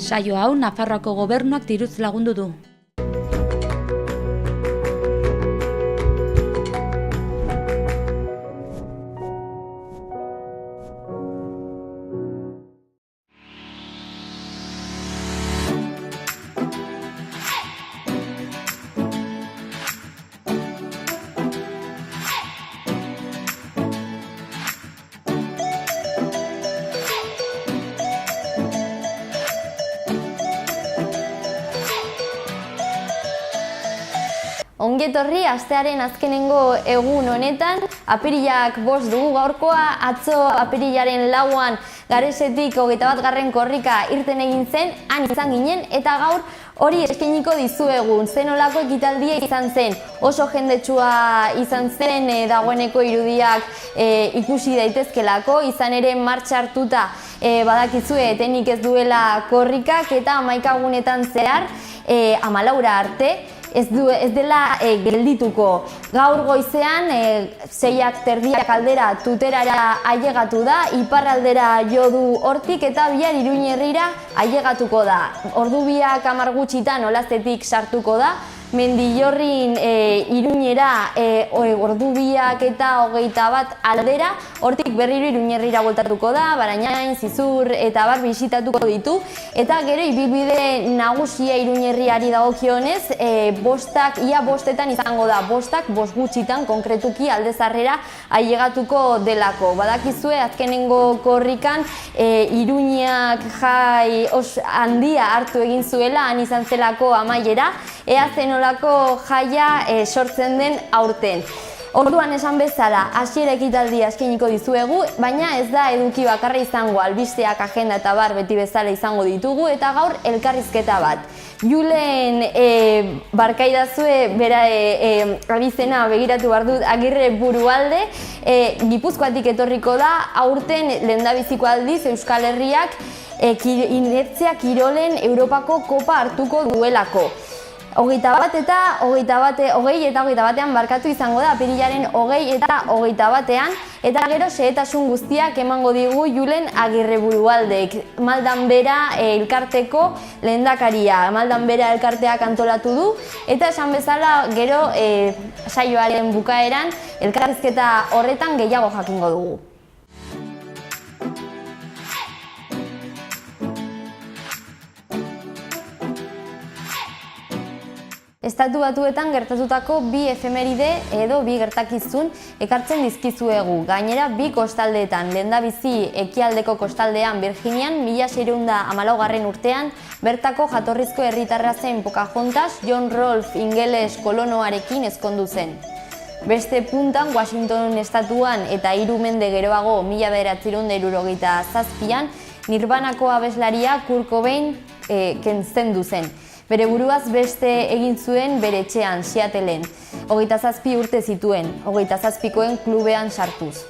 Saio hau Nafarroako gobernuak diruz lagundu du. Ongetorri astearen azkenengo egun honetan, apirilak 5 dugu gaurkoa, atzo apirilaren 4an Garesetik 21. korrika irten egin zen, han izan ginen, eta gaur hori eskainiko dizuegun. Zenolako ekitaldia izan zen, oso jendetsua izan zen, dagoeneko irudiak ikusi daitezkelako, izan ere martxa hartuta badakizue etenik ez duela korrikak, eta 11 egunetan zehar 14 arte, ez dela geldituko. Gaur goizean, 6:30 aldera Tuterara ailegatu da, iparraldera jo du hortik eta bihar Iruñerrira ailegatuko da. Ordu biak 10 gutxitan Olazetik sartuko da, Mendillorrin Iruñera ordu biak eta 21 aldera, hortik berriro Iruñerrira bueltatuko da, Barañain, Zizur eta bar bisitatuko ditu, eta gero ibilbide nagusia Iruñerriari dagokionez, ia 5etan izango da, 5 gutxitan konkretuki Aldezarrera ailegatuko delako. Badakizue azkenengo korrikan Iruñak jai handia hartu egin zuela, han izan zelako amaiera, ea zenolako jaia sortzen den aurten. Orduan esan bezala, hasiera ekitaldia eskainiko dizuegu, baina ez da eduki bakarra izango, albisteak, agenda eta bar beti bezala izango ditugu, eta gaur elkarrizketa bat. Julen barkaidazue bera abizena begiratu behar dut, Agirre Burualde, Gipuzkoatik etorriko da, aurten lehendabiziko aldiz Euskal Herriak inertzia kirolen Europako kopa hartuko duelako. 21 eta 21ean barkatu izango da, apirilaren 20 eta 21ean, eta gero xehetasun guztiak emango digu Julen Agirre Burualdek. Maldan Bera elkarteko lehendakaria, Maldan Bera elkarteak antolatu du, eta esan bezala gero saioaren bukaeran elkarrizketa horretan gehiago jakingo dugu. Estatu Batuetan gertatutako bi efemeride edo bi gertakizun ekartzen dizkizuegu. Gainera, bi kostaldeetan, lehendabizi ekialdeko kostaldean Virginian, 1614 urtean, bertako jatorrizko herritarra zen Pocahontas, John Rolfe ingeles kolonoarekin ezkondu zen. Beste puntan, Washington estatuan eta 3 mende geroago 1977an, Nirvanako abeslaria Kurt Cobain kentzen zen. Bere buruaz beste egin zuen bere etxean, Seattleen. 27 urte zituen, 27koen klubean sartuz.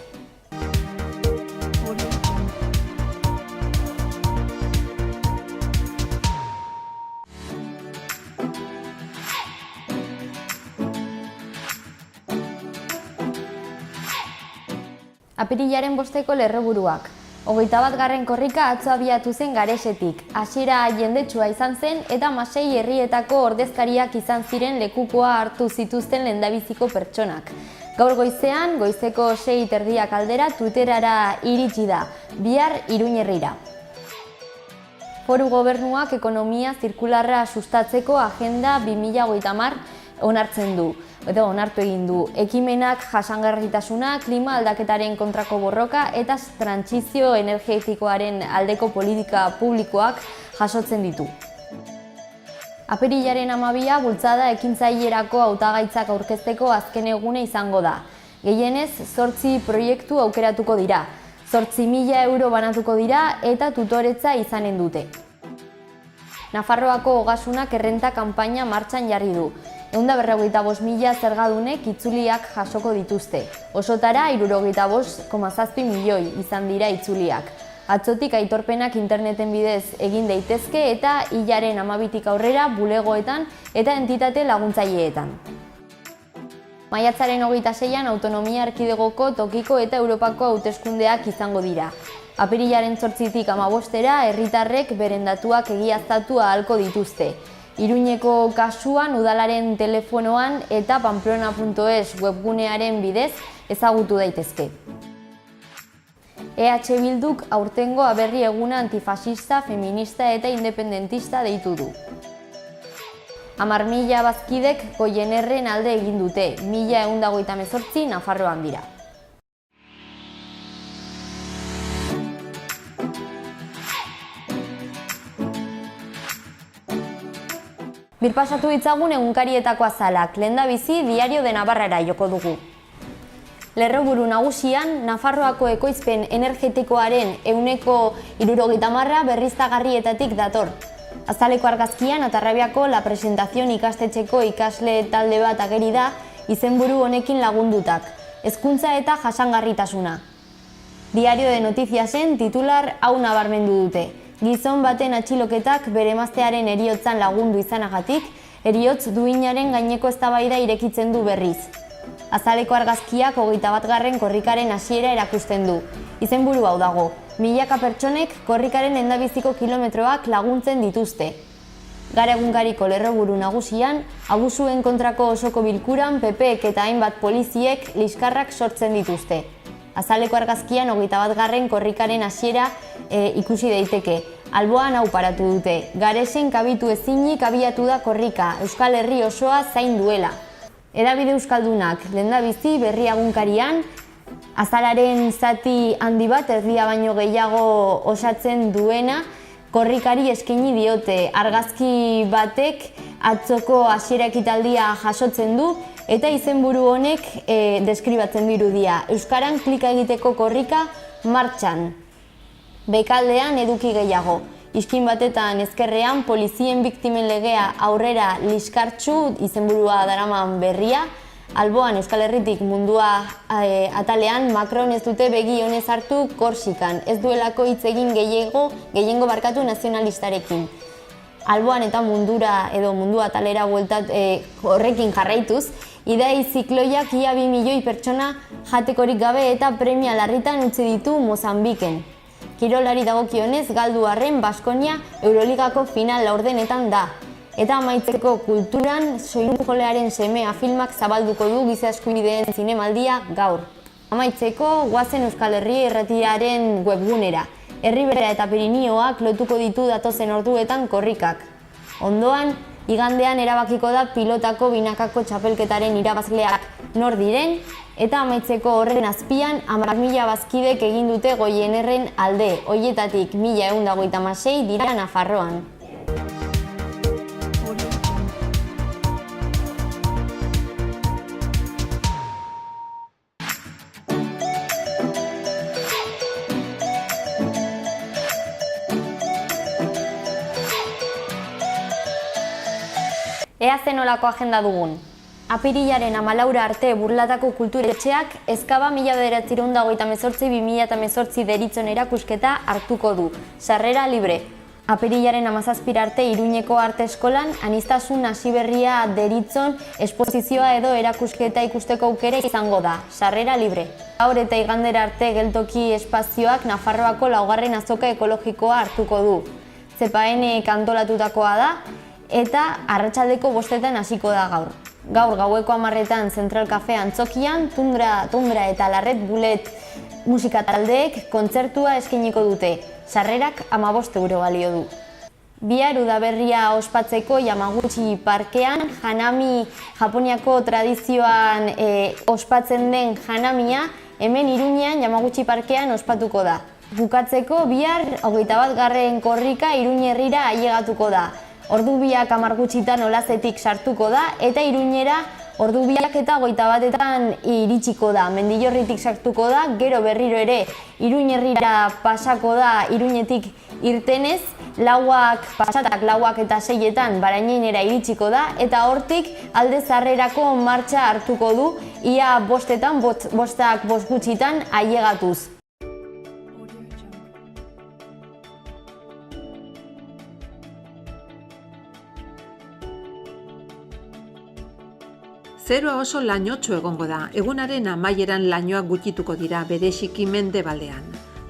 Apirilaren 5eko lerroburuak. 21. korrika atzo abiatu zen Garesetik. Hasiera jendetsua izan zen eta 6 herrietako ordezkariak izan ziren lekukoa hartu zituzten lehendabiziko pertsonak. Gaur goizean, goizeko 6:30 aldera Tuterara iritsi da, bihar Iruñerrira. Foru gobernuak ekonomia zirkularra sustatzeko agenda 2030 onartu egin du. Ekimenak jasangarritasuna, klima aldaketaren kontrako borroka eta trantsizio energetikoaren aldeko politika publikoak jasotzen ditu. Apirilaren 12 bultzada ekintzailerako hautagaitzak aurkezteko azken egune izango da. Gehienez 8 proiektu aukeratuko dira. 8.000 euro banatuko dira eta tutoretza izanen dute. Nafarroako Ogasunak errenta kanpaina martxan jarri du. 145.000 zergadunek itzuliak jasoko dituzte. Osotara 65,7 milioi izan dira itzuliak. Atzotik aitorpenak interneten bidez egin daitezke eta hilaren 12tik aurrera bulegoetan eta entitate laguntzaileetan. Maiatzaren 26an autonomia erkidegoko, tokiko eta Europako hauteskundeak izango dira. Apirilaren 8tik 15era herritarrek beren datuak egiaztatu ahalko dituzte. Iruñeko kasuan udalaren telefonoan eta pamplona.es webgunearen bidez ezagutu daitezke. EH Bilduk aurtengo aberri eguna antifasista, feminista eta independentista deitu du. 10.000 bazkidek Goienerren alde egin dute, 1128 Nafarroan dira. Birpasatu ditzagun egunkarietako azalak, lehendabizi Diario de Navarrara joko dugu. Lerroburu nagusian, Nafarroako ekoizpen energetikoaren 70% berriztagarrietatik dator. Azaleko argazkian, Atarrabiako La Presentación ikastetxeko ikasle talde bat ageri da, izenburu honekin lagundutak, hezkuntza eta jasangarritasuna. Diario de Notiziasen titular hau nabarmendu dute. Gizon baten atxiloketak bere emaztearen heriotzan lagundu izanagatik, heriotz duinaren gaineko eztabaida irekitzen du berriz. Azaleko argazkiak 21. korrikaren hasiera erakusten du. Izenburu hau dago, milaka pertsonek korrikaren lehendabiziko kilometroak laguntzen dituzte. Gara egunkariko lerroburu nagusian, abusuen kontrako osoko bilkuran PPek eta hainbat poliziek liskarrak sortzen dituzte. Azaleko argazkian 21. korrikaren hasiera ikusi daiteke. Alboan hau paratu dute. Garesen kabitu ezinik abiatu da korrika, Euskal Herri osoa zain duela. Hedabide euskaldunak lehendabizi berri egunkarian, azalaren zati handi bat erdia baino gehiago osatzen duena, korrikari eskaini diote. Argazki batek atzoko hasiera ekitaldia jasotzen du, eta izenburu honek deskribatzen du irudia. Euskaran klika egiteko korrika martxan. Bekaldean eduki gehiago. Iskin batetan ezkerrean polizien biktimen legea aurrera liskartxu izenburua daraman berria. Alboan Euskal Herritik mundua atalean Macron ez dute begi honez hartu Korsikan. Ez duelako hitz egin gehiengo barkatu nazionalistarekin. Alboan eta mundura edo mundu atalera horrekin jarraituz, idai zikloiak ia 2 milioi pertsona jatekorik gabe eta premia larritan utzi ditu Mozambiken. Kirolari dagokionez galdu arren Baskonia Euroligako final laurdenetan da. Eta amaitzeko kulturan Soinujolearen semea filmak zabalduko du giza eskubideen zinemaldia gaur. Amaitzeko goazen Euskal Herri irratiaren webgunera. Erribera eta Pirinioak lotuko ditu datozen orduetan korrikak. Ondoan, igandean erabakiko da pilotako binakako txapelketaren irabazleak nor diren, eta amaitzeko horren azpian 10.000 bazkidek egin dute Goienerren alde, hoietatik 1126 dira Nafarroan. Ea zenolako agenda dugun. Apirilaren 14 arte Burlatako kulturetxeak Ezkaba 1988-2018 deritzon erakusketa hartuko du. Sarrera libre. Apirilaren 17 arte Iruñeko Arte Eskolan Aniztasun hasiberria deritzon esposizioa edo erakusketa ikusteko aukera izango da. Sarrera libre. Gaur eta igandera arte geltoki espazioak Nafarroako 4. azoka ekologikoa hartuko du. CEPAENek antolatutakoa da eta arratsaldeko 5etan hasiko da gaur. Gaur gaueko 10etan Central Cafe antzokian, Tundra eta Larret Bullet musika taldeek kontzertua eskainiko dute. Sarrerak 15 euro balio du. Bihar udaberria ospatzeko Yamaguchi parkean, Hanami Japoniako tradizioan ospatzen den Hanamia, hemen Iruñean Yamaguchi parkean ospatuko da. Bukatzeko bihar 21. korrika Iruñerrira ailegatuko da. Ordu biak 10 gutxitan Olazetik sartuko da eta Iruñera ordu biak eta 21etan iritsiko da. Mendillorritik sartuko da, gero berriro ere Iruñerrira pasako da Iruñetik irtenez, pasatak 4 eta 6etan Barainera iritsiko da eta hortik Alde Zarrerako martxa hartuko du, ia 5etan, 5 gutxitan ailegatuz. Zeroa oso lainotsu egongo da, egunaren amaieran lainoak gutxituko dira bereziki mendebaldean.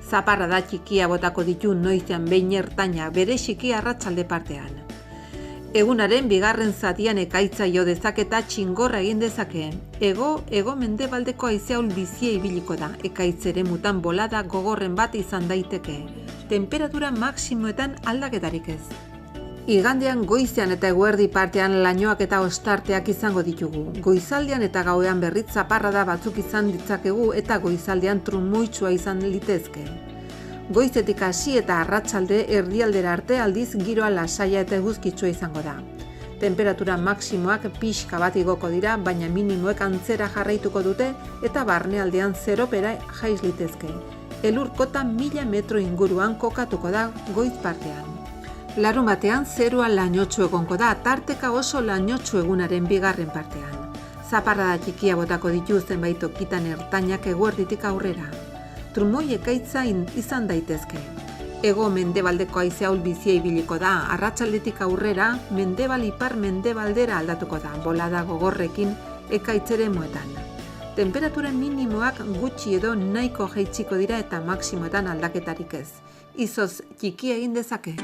Zaparrada txikia botako ditu noizean behin ertaina bereziki arratsalde partean. Egunaren bigarren zatian ekaitza jo dezaketa txingorra egin dezake. Ego mendebaldeko haize ahul bizia ibiliko da, ekaitz eremutan bolada gogorren bat izan daiteke. Temperatura maximoetan aldaketarik ez. Igandean goizean eta eguerdi partean lainoak eta ostarteak izango ditugu. Goizaldean eta gauean berriz zaparrada batzuk izan ditzakegu eta goizaldean trumuitsua izan litezke. Goizetik hasi eta arratsalde erdialdera arte aldiz giroa lasaia eta eguzkitsua izango da. Temperatura maximoak pixka bat igoko dira, baina minimoek antzera jarraituko dute eta barnealdean zeropera jaiz litezke. Elurkota 1000 metro inguruan kokatuko da goiz partean. Larunbatean zerua lainotsu egongo da, tarteka oso lainotsu egunaren bigarren partean. Zaparrada txikia botako ditu zenbait tokitan ertainak eguerditik aurrera. Trumoi ekaitza izan daitezke. Ego mendebaldeko haize ahul bizia ibiliko da, arratsaldetik aurrera mendebal ipar mendebaldera aldatuko da, bolada gogorrekin ekaitz eremuetan. Temperatura minimoak gutxi edo nahiko jaitsiko dira eta maximoetan aldaketarik ez. Izoz txikia egin dezake.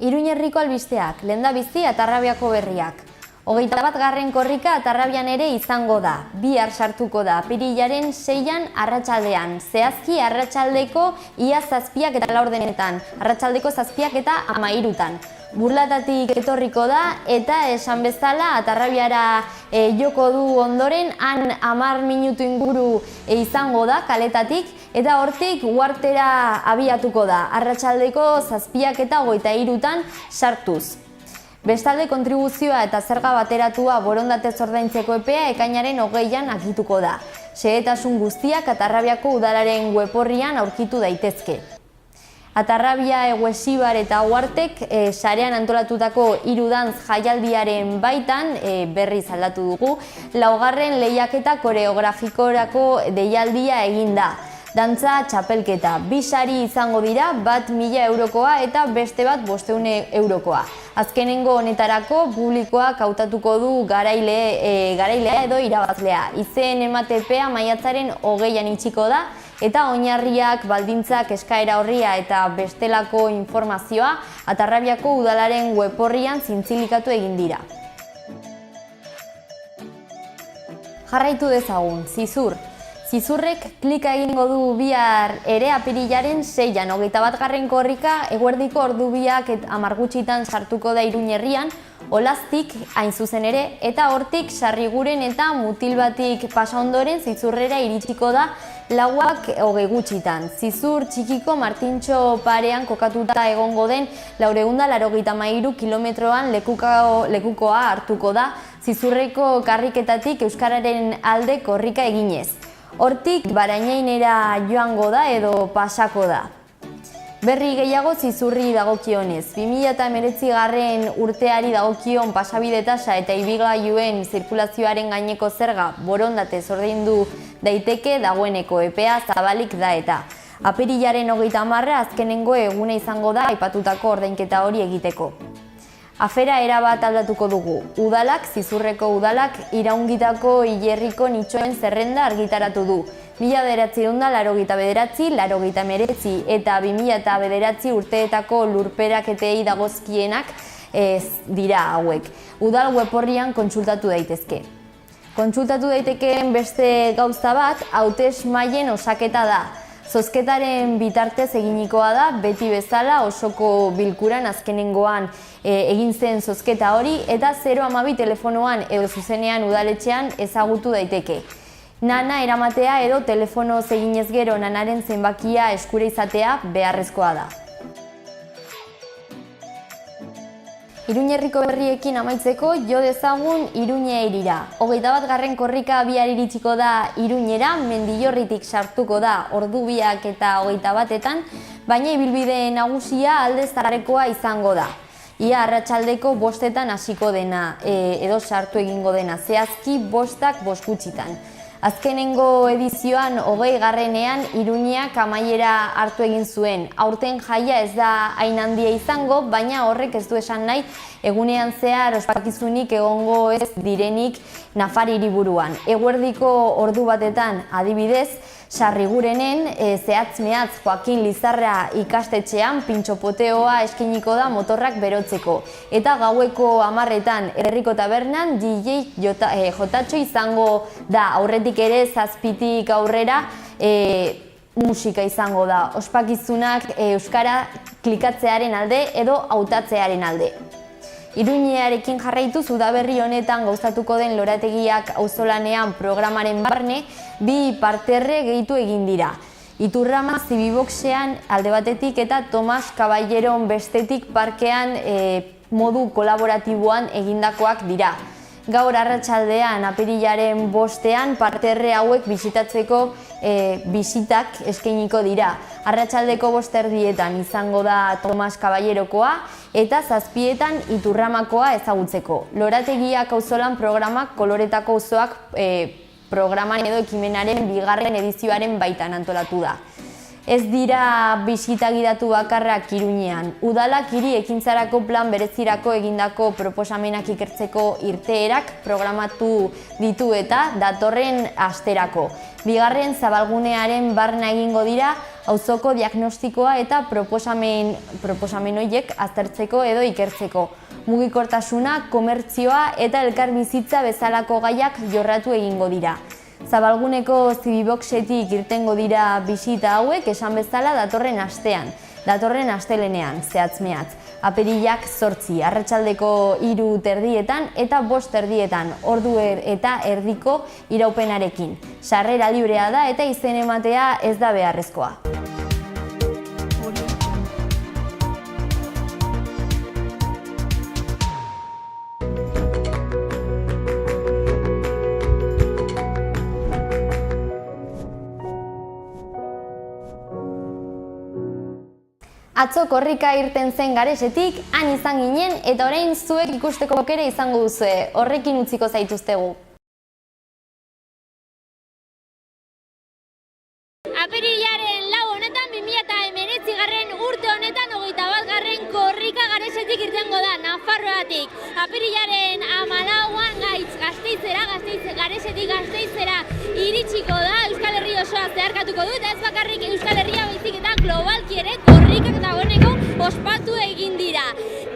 Iruñerriko albisteak, lehendabizi Atarrabiako berriak. 21. korrika Atarrabian ere izango da. Bihar sartuko da apirilaren 6an arratsaldean. Zehazki arratsaldeko ia 7 eta 4 arratsaldeko 7 eta 13. Burlatatik etorriko da eta esan bezala Atarrabiara joko du ondoren, han 10 minutu inguru izango da kaletatik eta hortik uhartera abiatuko da, arratsaldeko 7 eta 23 sartuz. Bestalde kontribuzioa eta zerga bateratua borondatez ordaintzeko epea ekainaren 20an akituko da. Xehetasun guztiak Atarrabiako udalaren web orrian aurkitu daitezke. Atarrabia, Eguesibar eta Uhartek sarean antolatutako 3 dantz jaialdiaren baitan berriz aldatu dugu, 4. lehiaketa koreografikorako deialdia egin da. Dantza txapelketa, 2 sari izango dira, bat 1000 eurokoa eta beste bat 500 eurokoa. Azkenengo honetarako publikoak hautatuko du garailea edo irabazlea. Izen ematepea maiatzaren 20an itxiko da eta oinarriak, baldintzak, eskaera orria eta bestelako informazioa Atarrabiako udalaren web orrian zintzilikatu egin dira. Jarraitu dezagun, Zizur. Zizurrek klika egingo du bihar ere apirilaren 6an, 21. korrika eguerdiko ordubiak 10 gutxitan sartuko da Iruñerrian, Olaztik hain zuzen ere, eta hortik Sarriguren eta Mutilbatik pasa ondoren Zizurrera iritsiko da 4:20 gutxitan. Zizur txikiko Martintxo parean kokatuta egongo den 483 kilometroan lekukoa hartuko da Zizurreko karriketatik euskararen alde korrika eginez. Hortik Barainainera joango da edo pasako da. Berri gehiago Zizurri dagokionez. 2019 urteari dagokion pasabide tasa eta ibilgailuen zirkulazioaren gaineko zerga borondatez ordaindu daiteke dagoeneko, epea zabalik da eta. Apirilaren 30 azkenengo eguna izango da aipatutako ordainketa hori egiteko. Afera erabat aldatuko dugu. Udalak, Zizurreko udalak, iraungitako hilerriko nitxoen zerrenda argitaratu du. 1989, 1989 eta 2009 urteetako lurperaketei dagozkienak dira hauek. Udal web orrian kontsultatu daitezke. Kontsultatu daitekeen beste gauza bat, hautesmaien osaketa da. Zozketaren bitartez eginikoa da, beti bezala osoko bilkuran azkenengoan egin zen zozketa hori eta 012 telefonoan edo zuzenean udaletxean ezagutu daiteke. Nana eramatea edo telefonoz eginez gero nanaren zenbakia eskure izatea beharrezkoa da. Iruñerriko berriekin amaitzeko jo dezagun Iruñea irira. 21. korrika bihar iritsiko da Iruñera, Mendillorritik sartuko da ordu 2 eta 21etan, baina ibilbide nagusia Alde Zaharrekoa izango da. Ia arratsaldeko 5etan hasiko dena, edo sartu egingo dena, zehazki 5:05 gutxitan. Azkenengo edizioan 20. Iruñeak amaiera hartu egin zuen. Aurten jaia ez da hain handia izango, baina horrek ez du esan nahi egunean zehar ospakizunik egongo ez direnik Nafar hiriburuan. Eguerdiko ordu 1etan adibidez, Sarrigurenen zehatz-mehatz Joakin Lizarra ikastetxean pintxopoteoa eskiniko da motorrak berotzeko. Eta gaueko 10etan Herriko Tabernan DJ Jotatxo izango da. Aurretik ere 7tik aurrera musika izango da. Ospakizunak euskara klikatzearen alde edo hautatzearen alde. Iruñearekin jarraituz udaberri honetan gauzatuko den Lorategiak auzolanean programaren barne 2 parterre gehitu egin dira. Iturrama Zibiboxean alde batetik eta Tomas Caballeron bestetik parkean modu kolaboratiboan egindakoak dira. Gaur arratsaldean apirilaren 5ean parterre hauek bisitatzeko bisitak eskainiko dira. Arratsaldeko 5:30 izango da Tomas Caballerokoa eta 7etan Iturramakoa ezagutzeko. Lorategiak auzolan programak Koloretako auzoak programan edo ekimenaren 2. edizioaren baitan antolatu da. Ez dira bisita gidatu bakarrak Iruñean. Udalak hiri ekintzarako plan berezirako egindako proposamenak ikertzeko irteerak programatu ditu eta datorren asterako. 2. zabalgunearen barna egingo dira auzoko diagnostikoa eta proposamen horiek aztertzeko edo ikertzeko. Mugikortasuna, komertzioa eta elkarbizitza bezalako gaiak jorratu egingo dira. Zabalguneko Zibiboxetik irtengo dira bisita hauek esan bezala datorren astean, datorren astelenean, zehatz-mehatz. Apirilak 8, arratsaldeko 3:30 eta 5:30, ordu eta erdiko iraupenarekin. Sarrera librea da eta izen ematea ez da beharrezkoa. Atzo korrika irten zen Garesetik, han izan ginen eta orain zuek ikusteko aukera izango duzue. Horrekin utziko zaituztegu. Apirilaren 4 honetan 2019 urte honetan 21. korrika Garesetik irtengo da Nafarroatik. Apirilaren 14an Garesetik Gasteizera iritsiko da, Euskal Herri osoa zeharkatuko du eta ez bakarrik Euskal Herria baizik eta globalki ere korrikak dagoeneko ospatu egin dira.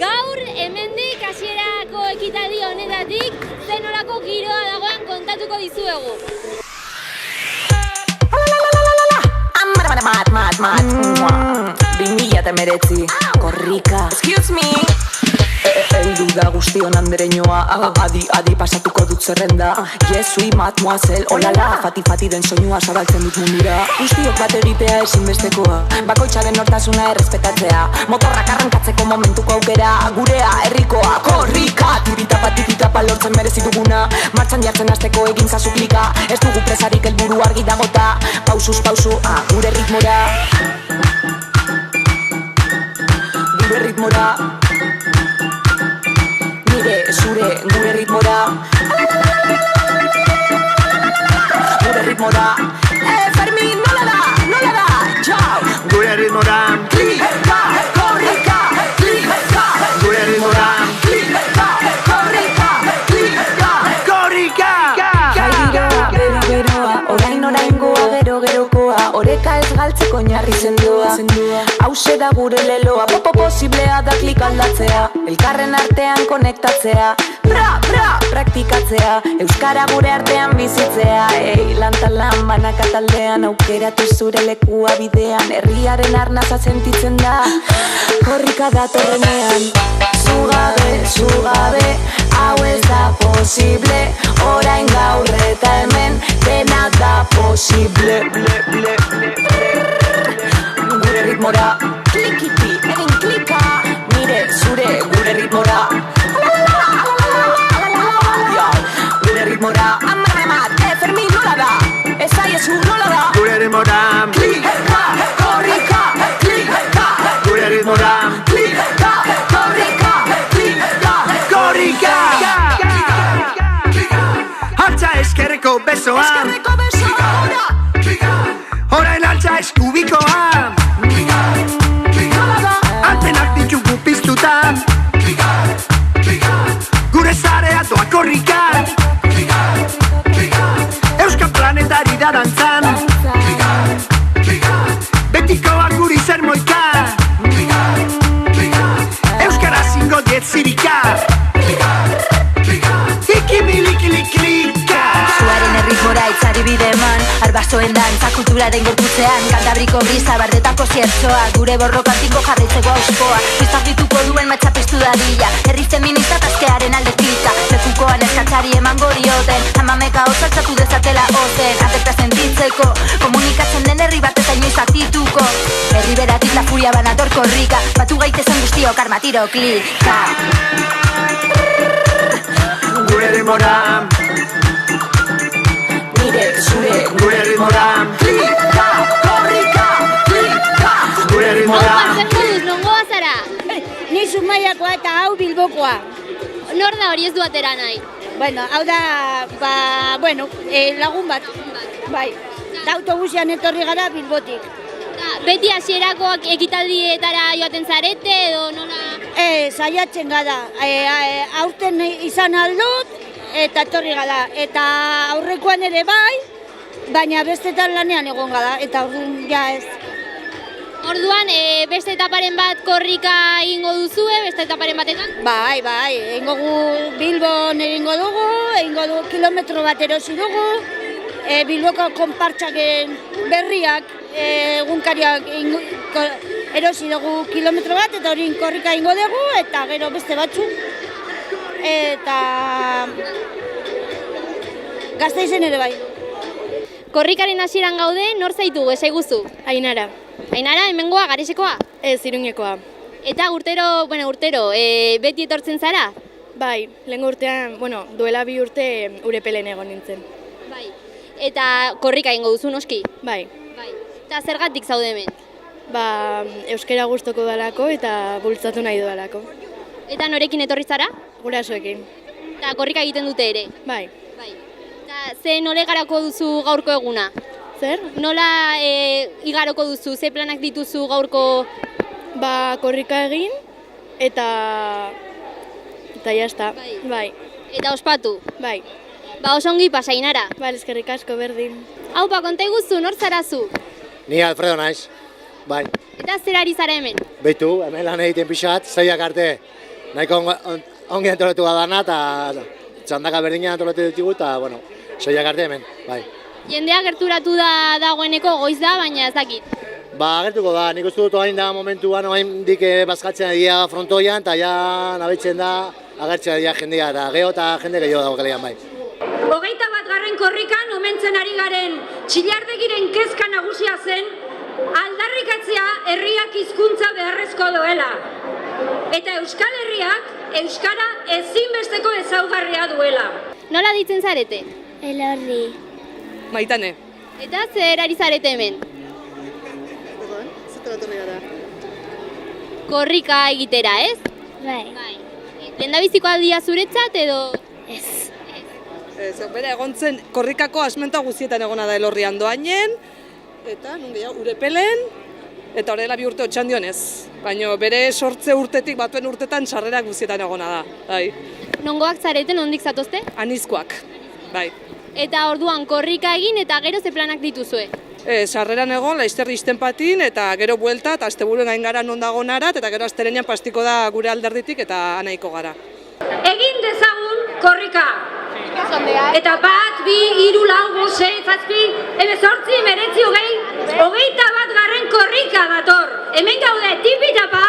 Gaur hemendik hasierako ekitaldi honetatik zenolako giroa dagoen kontatuko dizuegu. Mat, korrika. Excuse me. Eldu da guztion andereñoa, adi pasatuko dut zerrenda. Jesui, mademoiselle, olala, fati den soinua zabaltzen dut mundura. Guztiok bat egitea ezinbestekoa, bakoitzaren nortasuna errespetatzea. Motorrak arrankatzeko momentuko aukera, gurea, herrikoa, korrika. Tipitapa lortzen merezi duguna, martxan jartzen hasteko egin zazu klika. Ez dugu presarik helburu argi dagota, pausuz pausu, gure ritmora. Gure ritmora. Zure, gure ritmora. Gure ritmora. Fermin, nola da, txau. Gure ritmora. Klika, korrika, klika. Gure ritmora. Klika, korrika, klika. Korrika! Jai dira, beroa, orain oraingoa, gerokoa. Oreka ez zabaltzeko oinarri sendoa. Hauxe da gure leloa, posiblea da klik aldatzea, elkarren artean konektatzea, praktikatzea, euskara gure artean bizitzea. Lantalan banaka taldean, aukeratu zure lekua bidean, herriaren arnaza sentitzen da, korrika datorrenean. Zugabe, hau ez da posible, orain gaur eta hemen dena da posible. Gure ritmora, klikiti, egin klika, nire zure gure ritmora. Gure ritmora, amamat, Fermin nola da, esaiezu nola da. Gure ritmora, Klika, korrika, klika, gure ritmora, klika, korrika, klika, korrika! Altza eskerreko besoa, eskerreko besoa, orain altza eskubikoa, antenak ditugu piztuta, gure zarea doa korrika, Euskal planetari da dantzan, betikoak guri zer moika, Euskara zingo diet zirika, ikimilikilikilika. Zuaren erritmora itzari bide eman, arbasoen dantza kulturaren gorputzean, Kantabriko brisa bardetako ziertzoa, gure borrokatinko jarraitzeko auskoa, biztardituko duen matxapestu dadila, herri feminista taskearen alde klika, lekukoan eskatzari emango dioten, amameka hotzaltzatu dezatela ozen, aterta sentitzeko, komunikatzen den herri bat ez inoiz aktituko, herri beratik la furia banator korrika, batu gaitezen guztiok armatiro klika. Gure ritmora, nire zure gure ritmora, klika, korrika, klika. gure Hau ritmora. bazterko duz, nongoa zara? Ni Zumaiakoa eta hau Bilbokoa. Nor da hori ez du atera nahi? Bueno, hau da, lagun bat. Bai. Da autobusean etorri gara Bilbotik. Beti hasierakoak ekitaldietara joaten zarete edo nola? Saiatzen gara. Aurten izan aldut eta etorri gara. Eta aurrekoan ere bai, baina bestetan lanean egon gara. Eta orduan ja ez. Orduan, beste etaparen bat korrika egingo duzue, beste etaparen batetan? Bai, egingo gu Bilbon egingo dugu kilometro bat erosi dugu. Bilboko konpartxaken berriak, egunkariak erosi dugu kilometro bat, eta hori korrika egingo dugu, eta gero beste batzuk. Eta Gasteizen ere bai. Korrikaren hasieran gaude, nor zaitu, esaiguzu? Ainara. Ainara, hemengoa, Garesekoa? Ez, Iruñekoa. Eta urtero, beti etortzen zara? Bai, lehen urtean, duela 2 urte Urepelen egon nintzen. Bai. Eta korrika egingo duzu noski? Bai. Bai. Eta zergatik zaude hemen? Euskara gustoko dalako eta bultzatu nahi dudalako. Eta norekin etorri zara? Gurasoekin. Eta korrika egiten dute ere? Bai. Bai. Eta ze nola igaroko duzu gaurko eguna? Zer? Nola igaroko duzu, ze planak dituzu gaurko? Korrika egin eta jazta. Bai. Eta ospatu? Bai. Oso ongi pasa, Ainara. Eskerrik asko berdin. Haupa, konta iguzu, nor zarazu? Ni Alfredo naiz, bai. Eta zer ari zara hemen? Beitu, hemen lan egiten pixat, zeiak arte nahiko ongi antolatu badana eta txandaka berdina antolatu ditugu eta, zeiak arte hemen, bai. Jendea gerturatu da dagoeneko goiz da, baina ez dakit. Gertuko da, nik uste dut oain da momentuan, oain dik bazkatzen dira frontoian eta ja nabitzen da agertzen dira jendea eta geho eta jende gehiago dago kalean, bai. 21. korrikan omentzen ari garen Txillardegiren kezka nagusia zen aldarrikatzea herriak hizkuntza beharrezko doela. Eta Euskal Herriak euskara ezinbesteko ezaugarria duela. Nola ditzen zarete? Elorri. Maitane. Eta zer ari zarete hemen? Korrika egitera, ez? Bai. Lehendabiziko aldia zuretzat edo? Ez. Bera egon zen korrikako asmenta guztietan egona da Elorrian doainen, eta Urepelen, eta horrela 2 urte Otxandionez. Baina bere sortze urtetik batuen urtetan sarrerak guztietan egona da. Bai. Nongoak zarete, nondik zatozte? Anizkoak. Bai. Eta orduan korrika egin eta gero ze planak dituzue? sarreran egon, laizter izten patin, eta gero buelta, eta asteburuen gain gara non dago narat, eta gero astelenean pastiko da gure alderditik, eta anaiko gara. Egin dezagun korrika. Eta 1, 2, 3, 4, 5, 6, 7, 8, 9, 20, 21 korrika dator. Hemen gaude tipi-tapa,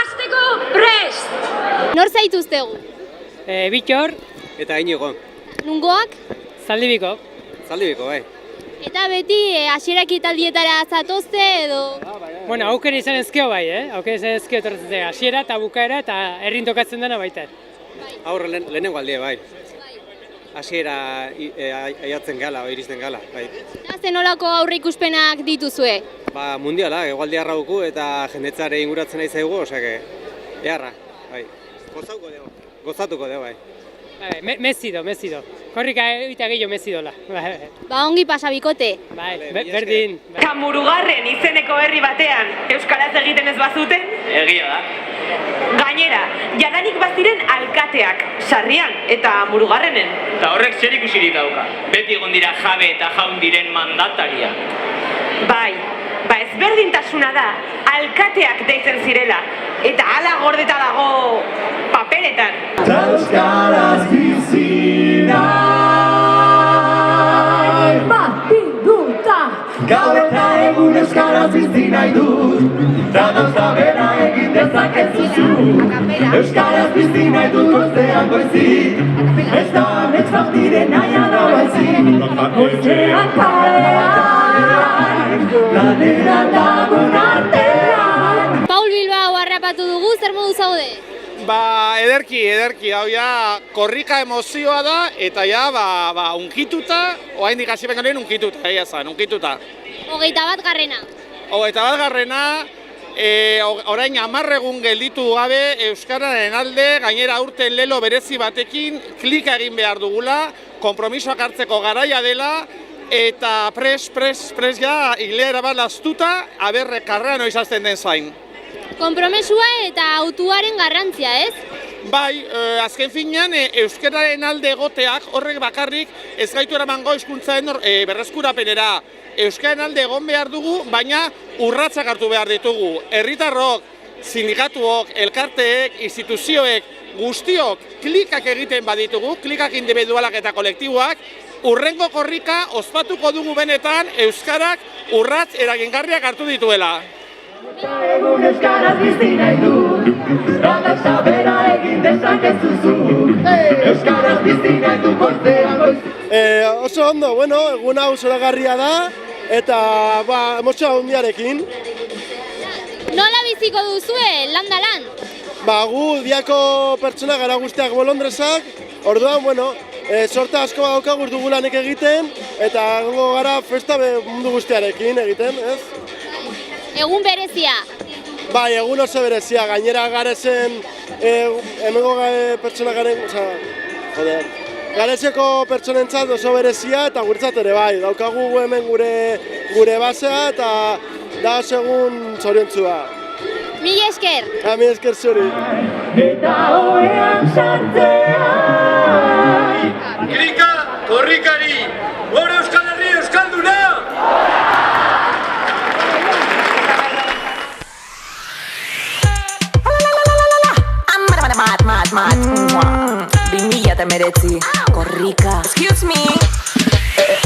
hasteko prest. Nor zaituztegu? Bitxor eta Inigo. Nungoak? Zaldibiko. Zaldibiko, bai. Eta beti hasiera ekitaldietara zatozte edo? Bueno, aukera izan ezkeo bai, aukera izan ezkeo torretzen hasiera eta bukaera eta herrin tokatzen dena baita. Aurre lehenengo aldie, bai. Hasiera aiatzen gala, iristen gala, bai. Eta nolako aurre ikuspenak dituzue? Ba, mundiala, egualdi harrauku eta jendetzare inguratzen nahi zaigu, osake, eharra, bai. Gozatuko dugu, bai. Mezido. Korrika eta gehiago mezidola. Ba, ongi pasabikote. Bai, berdin. Murugarren izeneko herri batean euskaraz egiten ez bazuten? Egia da. Gainera, jadanik baziren alkateak, Sarrian eta Murugarrenen. Eta horrek zer ikusirik dauka. Beti egon dira jabe eta jaun diren mandataria. Bai, ezberdintasuna da, alkateak deitzen zirela. Eta hala gordeta dago paperetan. Euskaraz bizi nahi Batiduta Gaur eta egun euskaraz bizi nahi dut Da gauza bera egin dezakezu Euskaraz bizi nahi dut goizean goizik Ez da netfaktiren naia da baizik Goizean kalean Laneran lagun artean Paul Bilbao harrapatu dugu, zer modu zaude? Ba, ederki, hau ja korrika emozioa da, eta ja, unkituta, oraindik hasi bengoen unkituta, unkituta. 21 garrena. 21 garrena, orain 10 egun gelditu gabe euskararen alde, gainera aurten lelo berezi batekin, klika egin behar dugula, konpromisoak hartzeko garaia dela, eta pres ja, hilera bat lastuta, aberre karrean oizazten den zain. Kompromesua eta autuaren garrantzia, ez? Bai, azken finean euskararen alde egoteak horrek bakarrik ez gaitu eramango hizkuntzaren berreskurapenera. Euskararen alde egon behar dugu, baina urratsak hartu behar ditugu. Herritarrok, sindikatuok, elkarteek, instituzioek, guztiok klikak egiten baditugu, klikak individualak eta kolektiboak, urrengo korrika ospatuko dugu benetan euskarak urrats eragingarriak hartu dituela. Egun euskaraz bizi nahi dut Gauza bera egin dezakezu Euskaraz bizi nahi dut goizean goizik Oso ondo, egun hau zoragarria da eta emozio handiarekin. Nola biziko duzue, landa lan? Gu diako pertsona gara guztiak bolondrezak, orduan, sorte asko daukagu dugu lanek egiten eta gongo gara festa mundu guztiarekin egiten, ez? Egun berezia. Bai, egun oso berezia, gainera garezen hemengo pertsona garen, garezeko pertsonentzat oso berezia eta guretzat ere bai. Daukagu hemen gure basea eta da oso egun zoriontzua. Mila esker. Mila esker zuri. Eta hoean sartzean Klika, korrikari, gure Euskal Herri euskalduna! Mat, 2019, korrika. Excuse me.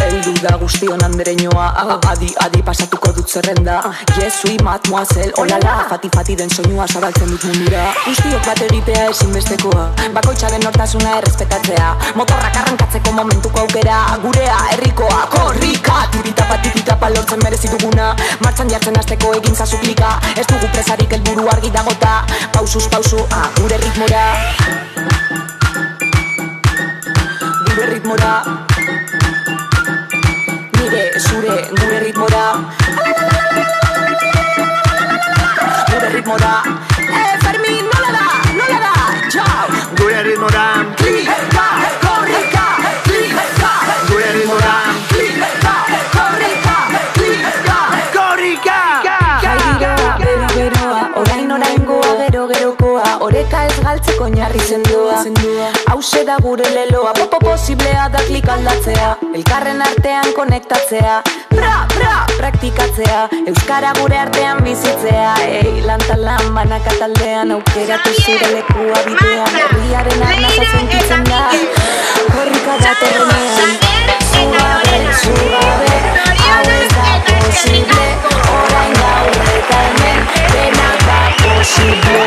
Eldu da guztion andereñoa, adi pasatuko dut zerrenda. Jesui, mademoiselle, olala, fati den soinua zabaltzen dut mundura. Guztiok bat egitea ezinbestekoa, bakoitzaren nortasuna errespetatzea. Motorrak arrankatzeko momentuko aukera, gurea, herrikoa, korrika. Tiritapa lortzen merezi duguna, martxan jartzen hasteko egin zazu klika. Ez dugu presarik helburu argi dagota, pausuz pausu, gure ritmora. Gure ritmora. Zure, gure ritmora. Gure ritmora. Fermin, nola da, jau. Gure ritmora. Klika, korrika, klika. Gure ritmora. Klika, korrika, klika. Korrika! Beroa, oraingoa, gerokoa. Oreka ez galtzeko oinarri sendoa. Hauxe da gure leloa, posiblea da klik aldatzea. Elkarren artean konektatzea, praktikatzea. Euskara gure artean bizitzea. Lan banaka taldean, aukeratu zure lekua bidean. Herriaren arnasa sentitzen da, korrika datorrenean. Zugabe, hau ez da posible. Orain gaur eta hemen, denak da posible.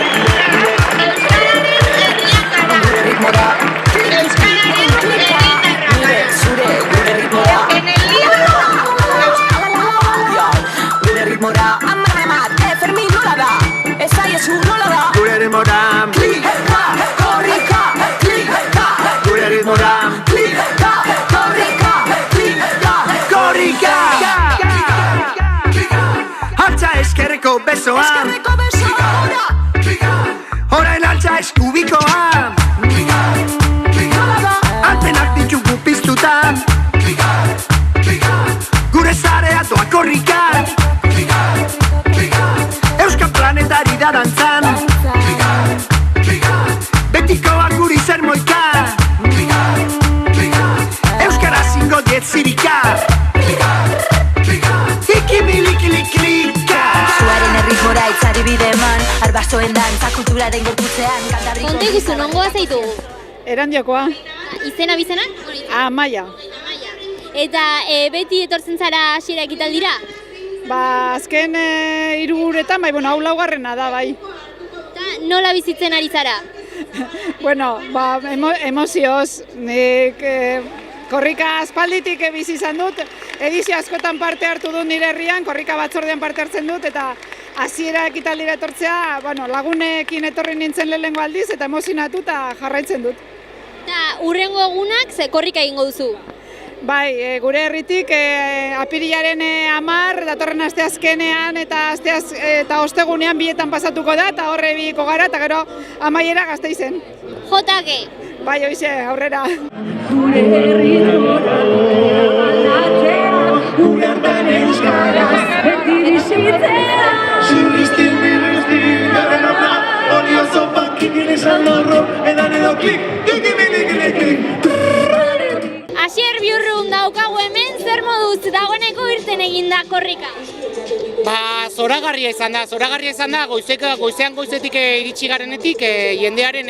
Eskerreko besoan, orain altza eskubikoan, antenak ditugu piztutan, gure zarea doa korrikan, Euskal planetari da dantzan, betikoak guri zer moika, Euskara zingo diet zirika, Zuaren erritmora itzari bideman, arbasoen dantza kulturaren gorputzean. Konte guzu, nongoa zaitugu? Erandiokoa. Izena bizena? Amaia. Eta beti etortzen zara hasiera ekitaldira? Azken 3 uretan, hau laugarrena da, bai. Nola bizitzen ari zara? Emozioz. Korrika aspalditik bizi izan dut, edizio askotan parte hartu dut nire herrian, korrika batzordean parte hartzen dut, eta hasiera ekitaldira etortzea, lagunekin etorri nintzen lehenengo aldiz, eta emozionatu eta jarraitzen dut. Eta urrengo egunak ze korrika egingo duzu? Bai, gure herritik apirilaren 10, datorren asteazkenean eta ostegunean bietan pasatuko da, eta horre biko gara, eta gero amaiera Gasteizen. Jotake! Bai, hoize, aurrera. Gure herritora aldatzea, gure hartan euskaraz beti bizitzea. Zurriztin, birriztin, garen apla, hori oso pakikin esan lorro, edan edo klik, klik. Asier Biurrun daukagu hemen, zer moduz dagoeneko irten egin da korrika? Zoragarria izan da, goizean goizetik iritsi garenetik, jendearen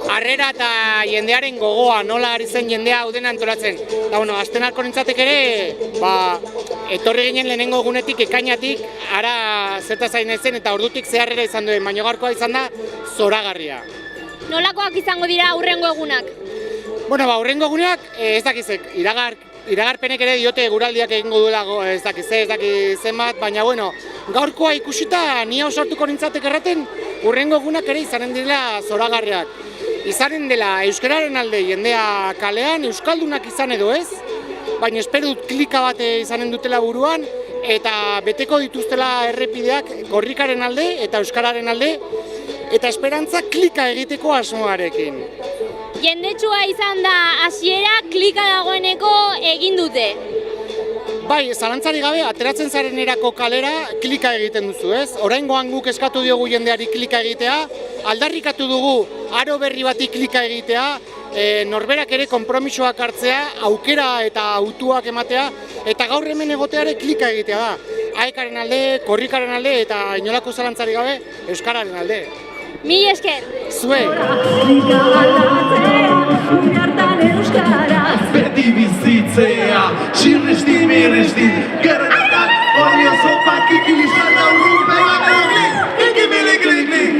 harrera eta jendearen gogoa, nola ari zen jendea hau dena antolatzen. Asten arko nintzatek ere, etorri ginen lehenengo egunetik ekainatik, ara zerta zain ezen eta ordutik zeharrera izan duen, baina gaurkoa izan da zoragarria. Nolakoak izango dira aurrengo egunak? Aurrengo egunak, ez dakizek, iragarpenek ere diote guraldiak egingo duela ez dakiz zenbat, baina gaurkoa ikusita ni hau sortuko nintzatek erraten, urrengo egunak ere izanen direla zoragarriak. Izanen dela euskararen alde jendea kalean, euskaldunak izan edo ez, baina espero dut klika bat izanen dutela buruan, eta beteko dituztela errepideak korrikaren alde eta euskararen alde, eta esperantza klika egiteko asmoarekin. Jendetsua izan da hasiera, klika dagoeneko egin dute. Bai, zalantzari gabe, ateratzen zarenerako kalera klika egiten duzu, ez? Oraingoan guk eskatu diogu jendeari klika egitea, aldarrikatu dugu aro berri bati klika egitea, norberak ere konpromisoak hartzea, aukera eta autuak ematea, eta gaur hemen egoteare klika egitea da. Aekaren alde, korrikaren alde, eta inolako zalantzari gabe, euskararen alde. Mil esker! Zue! Beti bizitzea, xirristi, mirristi, gerretan, hori oso pakik ilizan da urrupe gana glik, ikimili glik glik.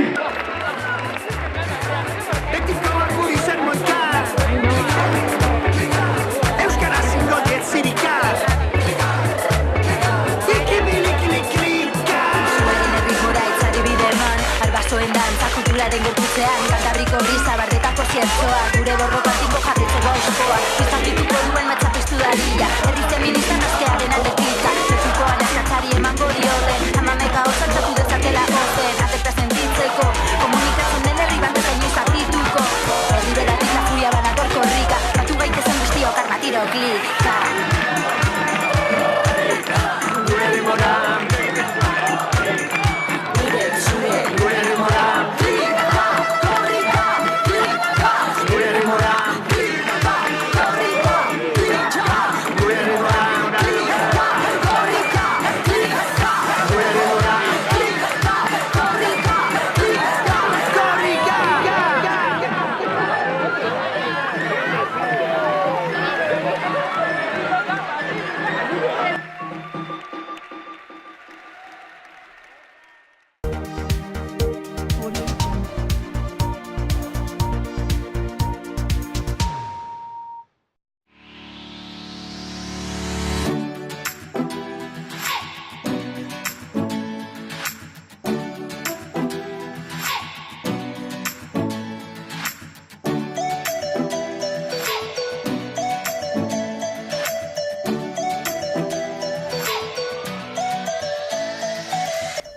Betikoak guri zer moika, Euskara zingo diet zirika, ikimili glik glika. Zuaren erritmora itzari bideman, arbasoen dantza kulturaren gorputzean, Kantabriko brisa, bardetako ziertzoa, gure borrokatinko jarritzeko auskoa, izakituko duen matxapestu dadila, herri feministan askearen aldetika, lekukoan eskatzari emango diorden, amameka hortzatxatu dezakela orden, atekta sentitzeko, komunikatzen den herri bandetan inoiz ardituko, herri beratik la furia banator korrika, batu gaitezen guztiok armatiro klika. Gure rimora, gure rimora,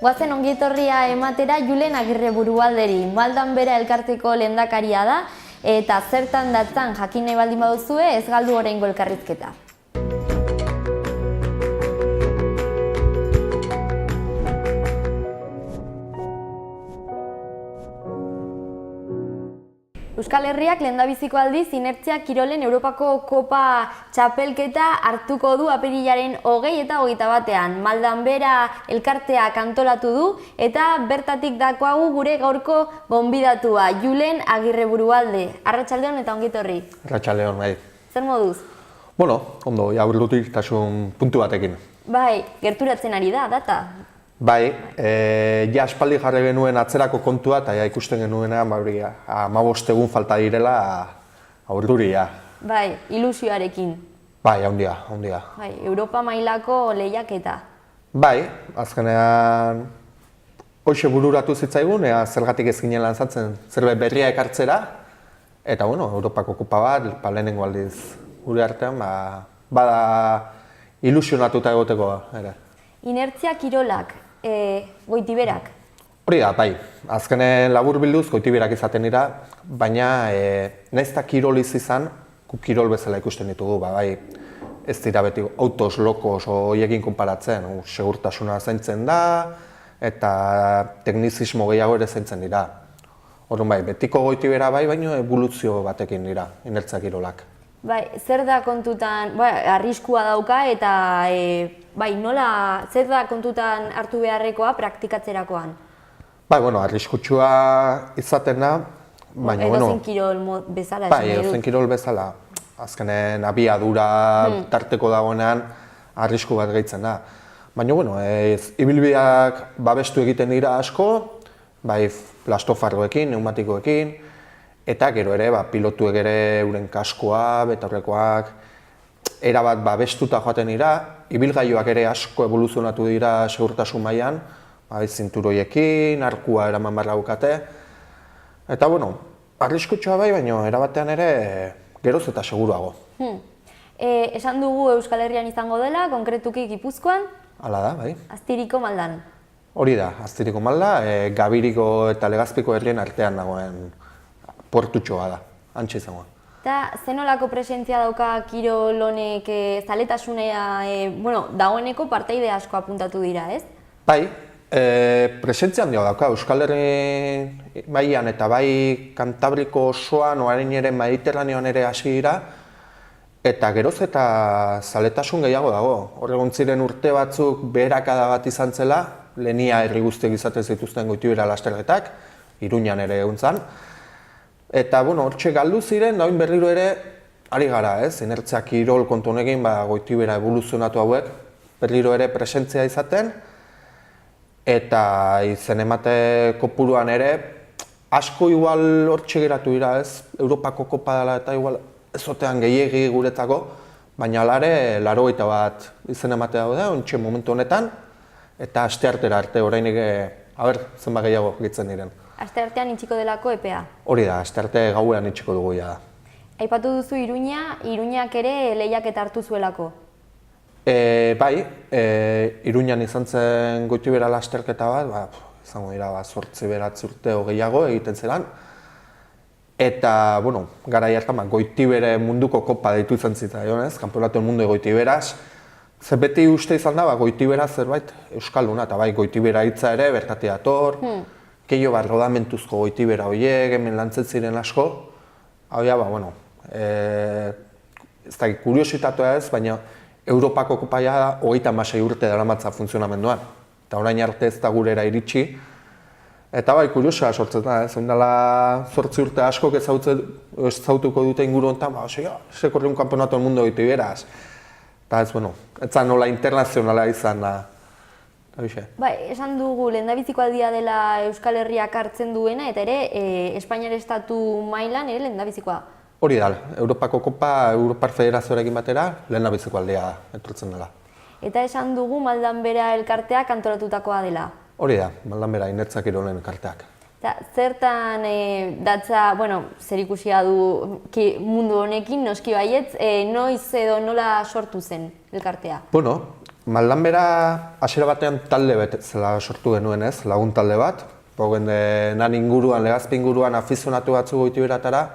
Goazen ongietorria ematera Julen Agirre Burualderi, Maldan Bera elkarteko lehendakaria da, eta zertan datzan jakin nahi baldin baduzue ez galdu oraingo elkarrizketa. Euskal Herriak lehendabiziko aldiz Inertzia Kirolen Europako Kopa txapelketa hartuko du apirilaren 20 eta 21ean. Maldan Bera elkarteak antolatu du eta bertatik dakoagu gure gaurko gonbidatua, Julen Agirre Burualde. Arratsaldeon eta ongietorri. Arratsaldeon, bai. Zer moduz? Bueno, ondo, jaurlutik tasun puntu batekin. Bai, gerturatzen ari da, data? Bai, ja aspaldi jarri genuen atzerako kontua eta ja ikusten genuena 15 egun falta direla aurruria. Bai, ilusioarekin. Bai, handia. Bai, Europa mailako lehiaketa. Bai, azkenean hoxe bururatu zitzaigun, zergatik ez ginen lanzatzen zerbait berria ekartzera, eta bueno, Europako Kopa bat, lehenengo aldiz gure artean, bada ilusionatuta egoteko ere. Inertzia Kirolak, Goitiberak? Hori da, bai. Azkenen labur bilduz Goitiberak izaten dira, baina nahiz eta kiroliz izan, kirol bezala ikusten ditugu, bai. Ez dira beti autos, lokos, horiekin konparatzen, segurtasuna zaintzen da, eta teknizismo gehiago ere zaintzen dira. Orduan bai, betiko Goitibera bai, baina eboluzio batekin dira, Inertzia Kirolak. Bai, zer da kontutan, arriskua dauka eta bai, nola, zer da kontutan hartu beharrekoa praktikatzerakoan? Bai, bueno, arriskutsua izaten da, baina, bueno... Edozein kirol bezala, bai, edozein kirol bezala. Azkenen abiadura tarteko dagoenean arrisku bat gehitzen da. Baina, bueno, ibilbideak babestu egiten dira asko, bai, plastofarroekin, pneumatikoekin, eta gero ere, pilotuek ere euren kaskoa, betaurrekoak, erabat babestuta joaten dira, ibilgailuak ere asko evoluzionatu dira segurtasun mailan, zinturoiekin, arkua eraman barra bukate, eta bueno, arriskutsua bai, baina erabatean ere geroz eta seguruago. Esan dugu Euskal Herrian izango dela, konkretuki Gipuzkoan? Hala da, bai. Aztiriko Maldan? Hori da, Aztiriko Malda, Gabiriko eta Legazpiko herrien artean dagoen portutxoa da, hantxe izango. Eta zenolako presentzia dauka kirol honek zaletasunea, dagoeneko parteide asko apuntatu dira, ez? Bai, presentzia handia dauka, Euskal Herri mailan eta bai Kantabriko osoan, orain ere Mediterraneoan ere hasi dira, eta geroz eta zaletasun gehiago dago. Horregon ziren urte batzuk beherakada bat izan zela, lehenia herri guztiek izaten zituzten Goitibera lasterketak, Iruñan ere egun zan. Eta, bueno, hortxe galdu ziren, da berriro ere ari gara, ez? Inertzia Kirol kontu honekin, Goitibera evoluzionatu hauek, berriro ere presentzia izaten, eta izen emate kopuruan ere, asko igual hortxe geratu dira, ez? Europako Kopa dela eta igual ezotean gehiegi guretzako, baina alare, 81 izen emate daude, ontxe momentu honetan, eta asteartera arte, orainik, zenbat gehiago gitzen diren. Asteartean itxiko delako epea? Hori da, astearte gauean itxiko dugu ja. Aipatu duzu Iruña, Iruñak ere lehiaketa hartu zuelako? Bai, Iruñan izan zen Goitibera lasterketa bat, izango dira 8-9 urte gehiago egiten zelan. Eta, bueno, garai hartan Goitibere munduko kopa deitu izan zitzaion, ez? Kanporatuen mundu Goitiberaz. Zer beti uste izan da, Goitibera zerbait euskalduna, eta bai, Goitibera hitza ere bertatik dator. Keio rodamentuzko Goitibera horiek, hemen lantzen ziren asko. Hau ja, bueno, ez da, kuriositatea ez, baina Europako Kopaia da 36 urte daramatza funtzionamenduan. Eta orain arte ez da gurera iritsi. Eta bai, kuriosoa sortzen da, ez dela 8 urte askok ezautuko dute inguru honetan, ze korriun kanponatuan mundu Goitiberaz. Eta ez, bueno, ez da nola internazionala izan da. Bai, esan dugu lehendabiziko aldia dela Euskal Herriak hartzen duena, eta ere Espainiar Estatu mailan ere lehendabizikoa. Hori da, Europako Kopa, Europar Federazioarekin batera, lehendabiziko aldia etortzen dela. Eta esan dugu Maldan Bera elkarteak antolatutakoa dela. Hori da, Maldan Bera Inertzia Kirolen elkarteak. Zertan datza, zer ikusia du mundu honekin, noski baietz, noiz edo nola sortu zen elkartea? Bueno, Maldanbera hasiera batean talde bezala sortu genuen ez, lagun talde bat. Nan inguruan, Legazpi inguruan afizionatu batzu Goitiberatara,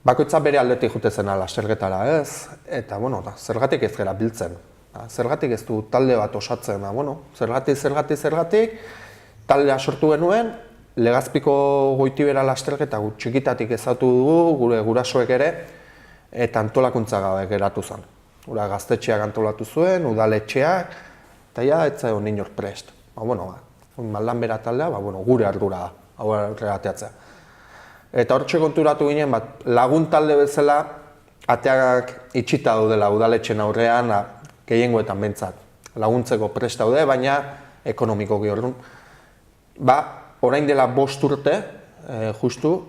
bakoitza bere aldetik jute zena lasterketara ez, eta zergatik ez gara biltzen. Zergatik ez du talde bat osatzen, zergatik, taldea sortu genuen, Legazpiko Goitibera lasterketa txikitatik ezautu dugu, gure gurasoek ere, eta antolakuntza gabe geratu zen. Gura gaztetxeak antolatu zuen, udaletxeak, eta ez zaio inor prest. Maldanbera taldea, gure ardura da, aurrera ateatzea. Eta hortxe konturatu ginen, lagun talde bezala, ateak itxita daudela udaletxen aurrean, gehiengoetan behintzat. Laguntzeko prest daude, baina ekonomikoki orduan. Orain dela 5 urte, justu,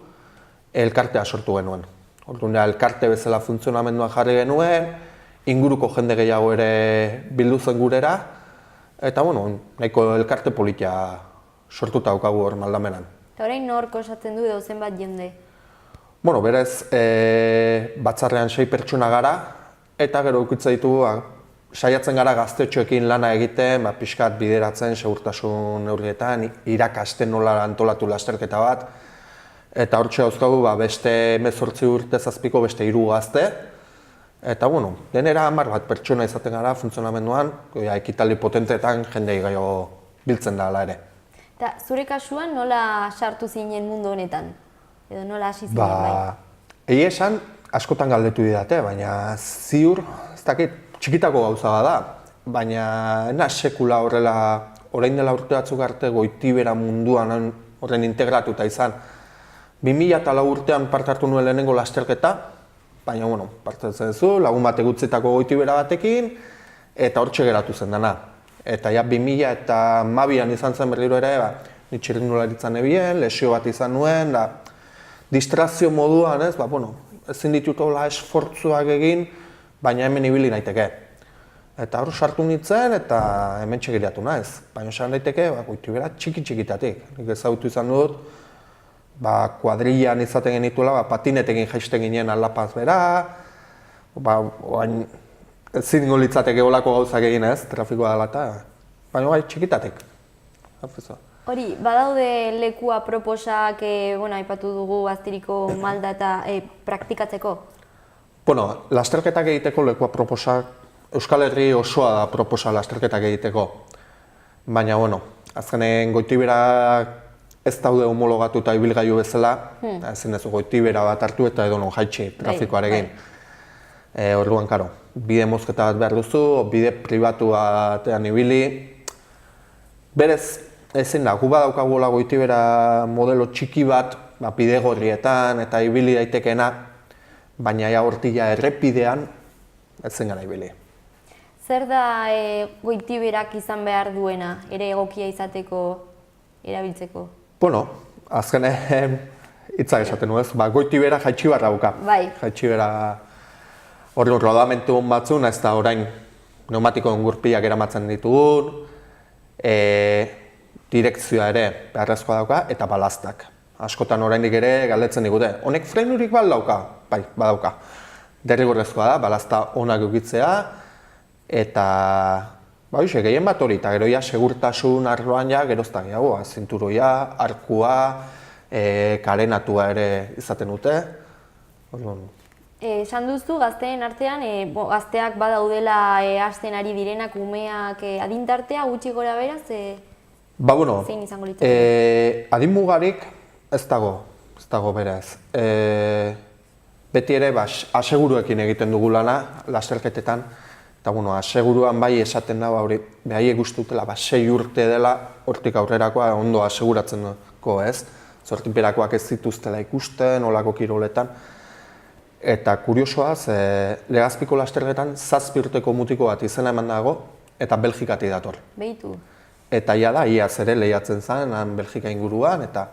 elkartea sortu genuen. Orduan, elkarte bezala funtzionamenduan jarri genuen, inguruko jende gehiago ere bildu zen gurera, eta nahiko elkarte politia sortuta daukagu hor Maldanberan. Eta orain nork osatzen du edo zenbat jende? Berez, batzarrean 6 pertsona gara, eta gero ukitza ditugu, saiatzen gara gaztetxoekin lana egiten, pixkat bideratzen, segurtasun neurrietan, irakasten nola antolatu lasterketa bat, eta hortxe dauzkagu beste 18 urte zazpiko beste 3 gazte, eta denera 10 bat pertsona izaten gara funtzionamenduan, ekitaldi potenteetan jendei gehiago biltzen da ala ere. Eta zure kasuan nola sartu zinen mundu honetan? Edo nola hasi zinen bai? Egia esan, askotan galdetu didate, baina ziur, ez dakit, txikitako gauza da, baina ena sekula horrela, orain dela urte batzuk arte Goitibera munduan horren integratuta izan. 2004 urtean parte hartu nuen lehenengo lasterketa, baina parte hartzen duzu, lagun bat egutzitako Goitibera batekin, eta hortxe geratu zen dena. Eta 2012an izan zen berriro ere, ni txirrindularitzan nebien, lesio bat izan nuen, distrazio moduan, ezin ditut hola esfortzuak egin, baina hemen ibili naiteke. Eta hor sartu nintzen eta hemen txegiriatu naiz. Baina esan daiteke, Goitibera txiki-txikitatik. Nik ezagutu izan dut, kuadrillan izaten genituela, patinetekin jaisten ginen Aldapaz bera, ezin litzateke olako gauzak egin ez, trafikoa dela eta, baina txikitatik. Hori, badaude leku aproposak, aipatu dugu Aztiriko malda eta praktikatzeko? Lasterketak egiteko leku aproposak, Euskal Herri osoa da proposa lasterketak egiteko. Baina, azkenen Goitibera ez daude homologatuta ibilgailu bezala, ezin ez Goitibera bat hartu eta edo non jaitsi trafikoarekin. Orduan, karo, bide mozketa bat behar duzu, bide pribatu batean ibili. Berez, ezin da, gu badaukagula Goitibera modelo txiki bat, bide gorrietan eta ibili daitekeena, baina hortila errepidean ezin gara ibili. Zer da Goitiberak izan behar duena, ere egokia izateko, erabiltzeko? Azkenen hitzak esaten nuen, Goitibera jaitsi barra dauka. Jaitsi bera horren rodamentu batzun, ez da orain pneumatikoen gurpilak eramatzen ditugun, direkzioa ere beharrezkoa dauka eta balaztak. Askotan oraindik ere galdetzen digute, honek frenurik dauka? Bai, badauka. Derrigorrezkoa da, balazta onak eukitzea, eta gehien bat hori, eta gero segurtasun arloan gerozta gehiago, zinturoia, arkua, karenatua ere izaten dute. Esan duzu, gazteen artean, gazteak badaudela hasten ari direnak, umeak adintartea, gutxi gora beraz, zein izango litzateke? Adin mugarik ez dago beraz. Beti ere, aseguruekin egiten dugu lana, lasterketetan, eta aseguruan bai esaten da, behaiek uste dutela, 6 urte dela, hortik aurrerakoa ondo aseguratzen dugu ez. Zortiperakoak ez dituztela ikusten, olako kiroletan. Eta kuriosoa, Legazpiko lasterketan 7 urteko mutiko bat izena eman dago, eta Belgikatik dator. Behitu. Eta iaz ere lehiatzen zen, Belgika inguruan, eta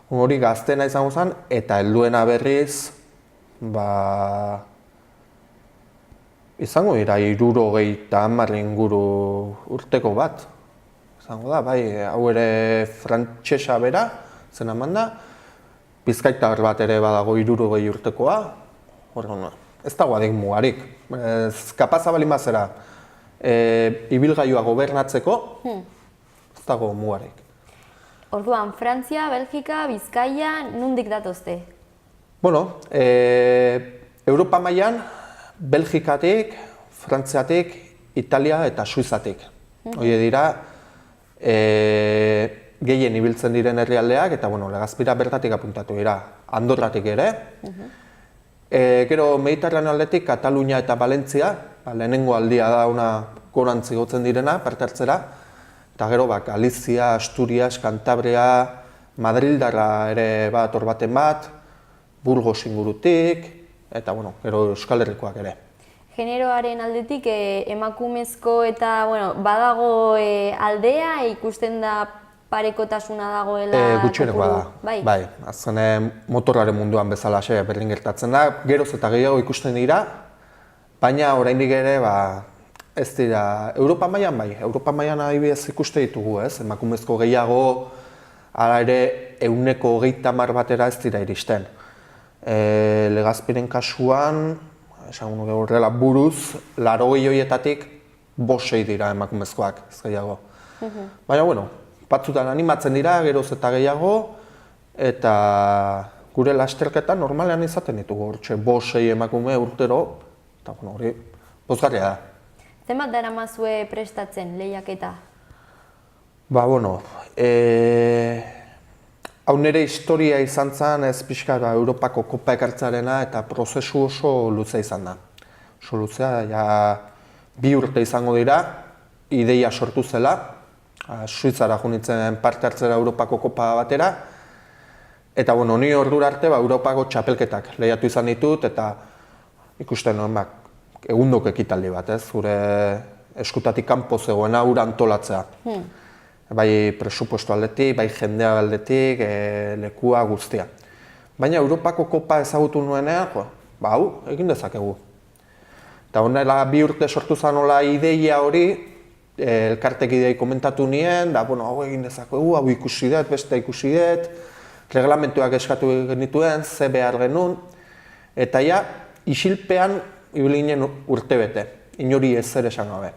hori gaztena izango zen, eta helduena berriz, izango dira 70 inguru urteko bat. Izango da, hau ere frantsesa bera, zen eman da, bizkaitar bat ere badago 70 urtekoa, ez dago adin mugarik. Kapaza balin bazera ibilgailua gobernatzeko, ez dago mugarik. Orduan, Frantzia, Belgika, Bizkaia, nondik datozte? Bueno, Europa mailan Belgikatik, Frantziatik, Italia eta Suizatik. Horiek dira gehien ibiltzen diren herrialdeak eta Legazpira bertatik apuntatu dira, Andorratik ere. Gero Mediterraneo aldetik Katalunia eta Valentzia, lehenengo aldia da ona gorantz igotzen direna, parte hartzera. Eta gero Galizia, Asturias, Cantabria, Madrildarra ere bat hor baten bat, Burgos ingurutik, eta gero Euskal Herrikoak ere. Generoaren aldetik emakumezko eta badago aldea, ikusten da parekotasuna dagoela. Gutxieneko da, bai. Azken motorraren munduan bezala berdin gertatzen da, geroz eta gehiago ikusten dira, baina oraindik ere ez dira, Europa mailan bai, Europa mailan adibidez ikuste ditugu, emakumezko gehiago, hala ere 30% batera ez dira iristen. Legazpiren kasuan, esan horrela buruz, 80 horietatik 5 dira emakumezkoak, ez gehiago. Baina, batzutan animatzen dira, geroz eta gehiago, eta gure lasterketan normalean izaten ditugu, hortxe 5 emakume urtero, eta hori pozgarria da. Zenbat daramazue prestatzen lehiaketa? Hau nire historia izan zen ez pixka Europako Kopa ekartzearena eta prozesu oso luzea izan da. Oso luzea, 2 urte izango dira, ideia sortu zela, Suitzara junitzen parte hartzera Europako Kopa batera, eta ni ordura arte Europako txapelketak lehiatu izan ditut, eta ikusten egundoko ekitaldi bat, gure eskutatik kanpo zegoena hura antolatzea. Bai presupuesto aldetik, bai jendea aldetik, lekua guztia. Baina Europako Kopa ezagutu nuenean, hau, egin dezakegu. Eta honela 2 urte sortu zen ideia hori, elkartek idei komentatu nien, hau egin dezakegu, hau ikusi dut, beste ikusi dut, reglamentuak eskatu genituen, ze behar genuen, eta isilpean ibili ginen urtebete, inori ezer esan gabe.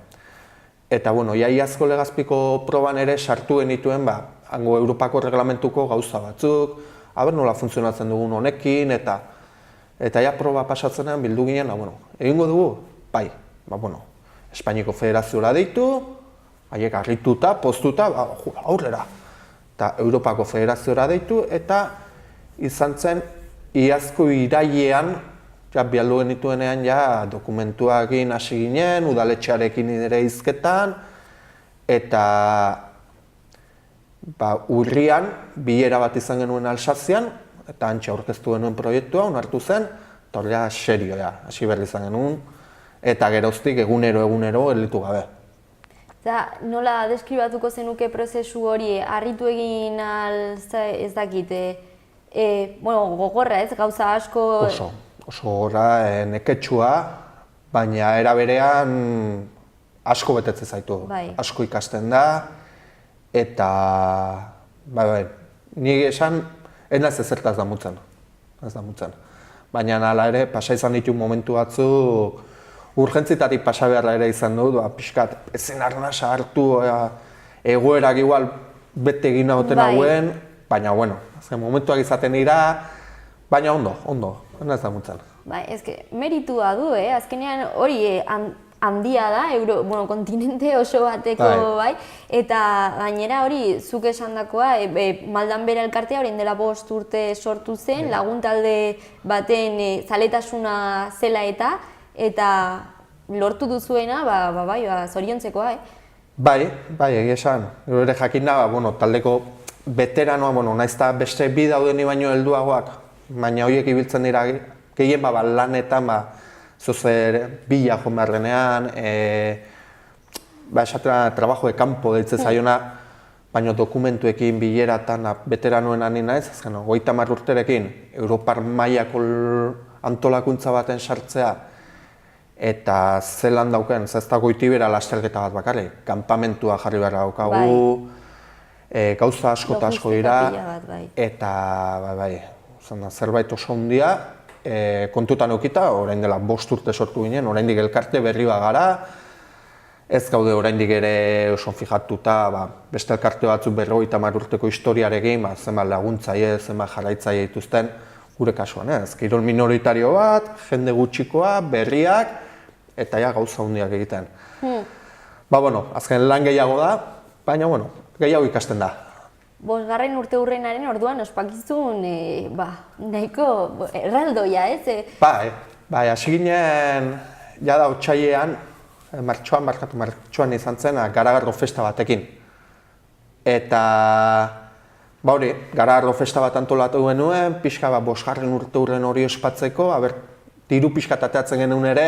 Eta iazko Legazpiko proban ere sartu genituen hango Europako reglamentuko gauza batzuk, nola funtzionatzen dugun honekin, eta proba pasatzenean bildu ginen, egingo dugu? Bai, Espainiako Federaziora deitu, haiek harrituta, poztuta, aurrera. Eta Europako Federaziora deitu, eta izan zen iazko irailean, bialdu genituenean dokumentuakin hasi ginen, udaletxearekin ere hizketan, eta urrian bilera bat izan genuen Alsazian, eta hantxe aurkeztu genuen proiektua, onartu zen, eta horrela serioa, hasi berri izan genuen, eta geroztik egunero gelditu gabe. Nola deskribatuko zenuke prozesu hori, harritu egin ez dakit, gogorra ez, gauza asko... Oso gogorra, neketsua, baina era berean asko betetzen zaitu, asko ikasten da, eta nik esan, ez naiz ezertaz damutzen, baina hala ere, pasa izan ditu momentu batzu, urgentzitatik pasa beharra ere izan dut, pixkat, ezin arnasa hartu, egoerak igual bete egin nagoten hauen, baina momentuak izaten dira, baina ondo, ez da mutzen. Meritua du, azkenean hori handia da, kontinente oso bateko, eta gainera hori zuk esandakoa, Maldan Bera elkartea orain dela 5 urte sortu zen, laguntalde baten zaletasuna zela eta lortu duzuena, zoriontzekoa, Bai, egia esan. Ere jakin da, taldeko veteranoa, nahiz eta beste bi daudeni baino helduagoak, baina horiek ibiltzen dira gehien lanetan, zozer bila joan behar denean, esatera trabajo de campo deitzen zaiona, baina dokumentuekin bileratan veteranoen ani naiz, 30 urterekin Europar mailako antolakuntza baten sartzea, eta zelan dauken, ez da Goitibera lasterketa bat bakarrik, kanpamentua jarri behar daukagu, gauza asko eta asko dira, eta zerbait oso handia, kontutan eukita, orain dela 5 urte sortu ginen, oraindik elkarte berri bat gara, Ez gaude oraindik ere oso fijatuta, beste elkarte batzuk 50 urteko historiarekin, zenbat laguntzaile, zenbat jarraitzaile dituzten, gure kasuan ez. Kirol minoritario bat, jende gutxikoa, berriak, eta ja gauza handiak egiten. Azken lan gehiago da, baina gehiago ikasten da. 5. urteurrenaren orduan ospakizun nahiko erraldoia, ez? Bai, hasi ginen jada otsailean, martxoan izan zen Garagardo festa batekin. Eta Garagardo festa bat antolatu genuen, pixka 5. urteurren hori ospatzeko, diru pixka tateatzen genuen ere,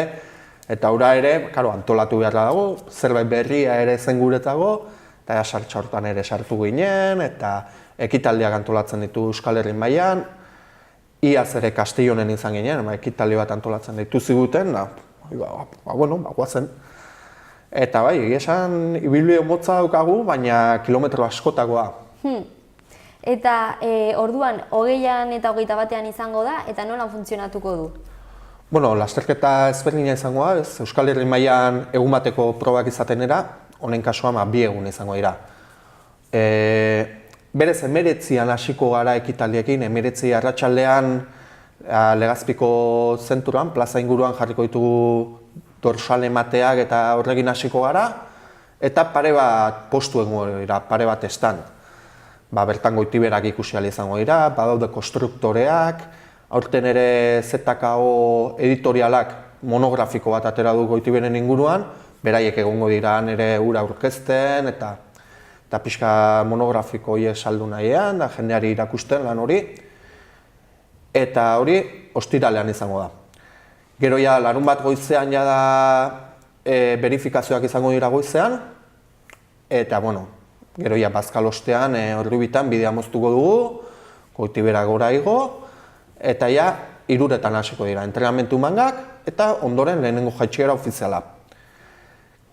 eta ura ere, antolatu behar dago, zerbait berria ere zen guretzago, eta sartxa hortan ere sartu ginen, eta ekitaldiak antolatzen ditu Euskal Herri mailan, iaz ere Kastellonen izan ginen, ekitaldi bat antolatzen ditu ziguten, guazen. Eta egia esan, ibilbide motza daukagu, baina kilometro askotakoa. Eta orduan, 20an eta 21ean izango da, eta nola funtzionatuko du? Lasterketa ezberdina izango da, Euskal Herri mailan egun bateko probak izatenera, honen kasuan 2 egun izango dira. Berez 19an hasiko gara ekitaldiekin, 19 arratsaldean Legazpiko zenturan, plaza inguruan jarriko ditugu dorsal emateak eta horrekin hasiko gara, eta pare bat postu egongo dira, pare bat estan. Bertan goitiberak ikusi ahal izango dira, badaude konstruktoreak, aurten ere ZKO editorialak monografiko bat atera du goitiberen inguruan, beraiek egongo dira nire ura aurkezten eta pixka monografiko horiek saldu nahian, jendeari irakusten lan hori. Eta hori ostiralean izango da. Gero larun bat goizean da verifikazioak izango dira goizean, eta gero bazkal ostean ordubitan bidea moztuko dugu, goitibera gora igo, eta 3etan hasiko dira, entrenamentu mangak eta ondoren lehenengo jaitsiera ofiziala.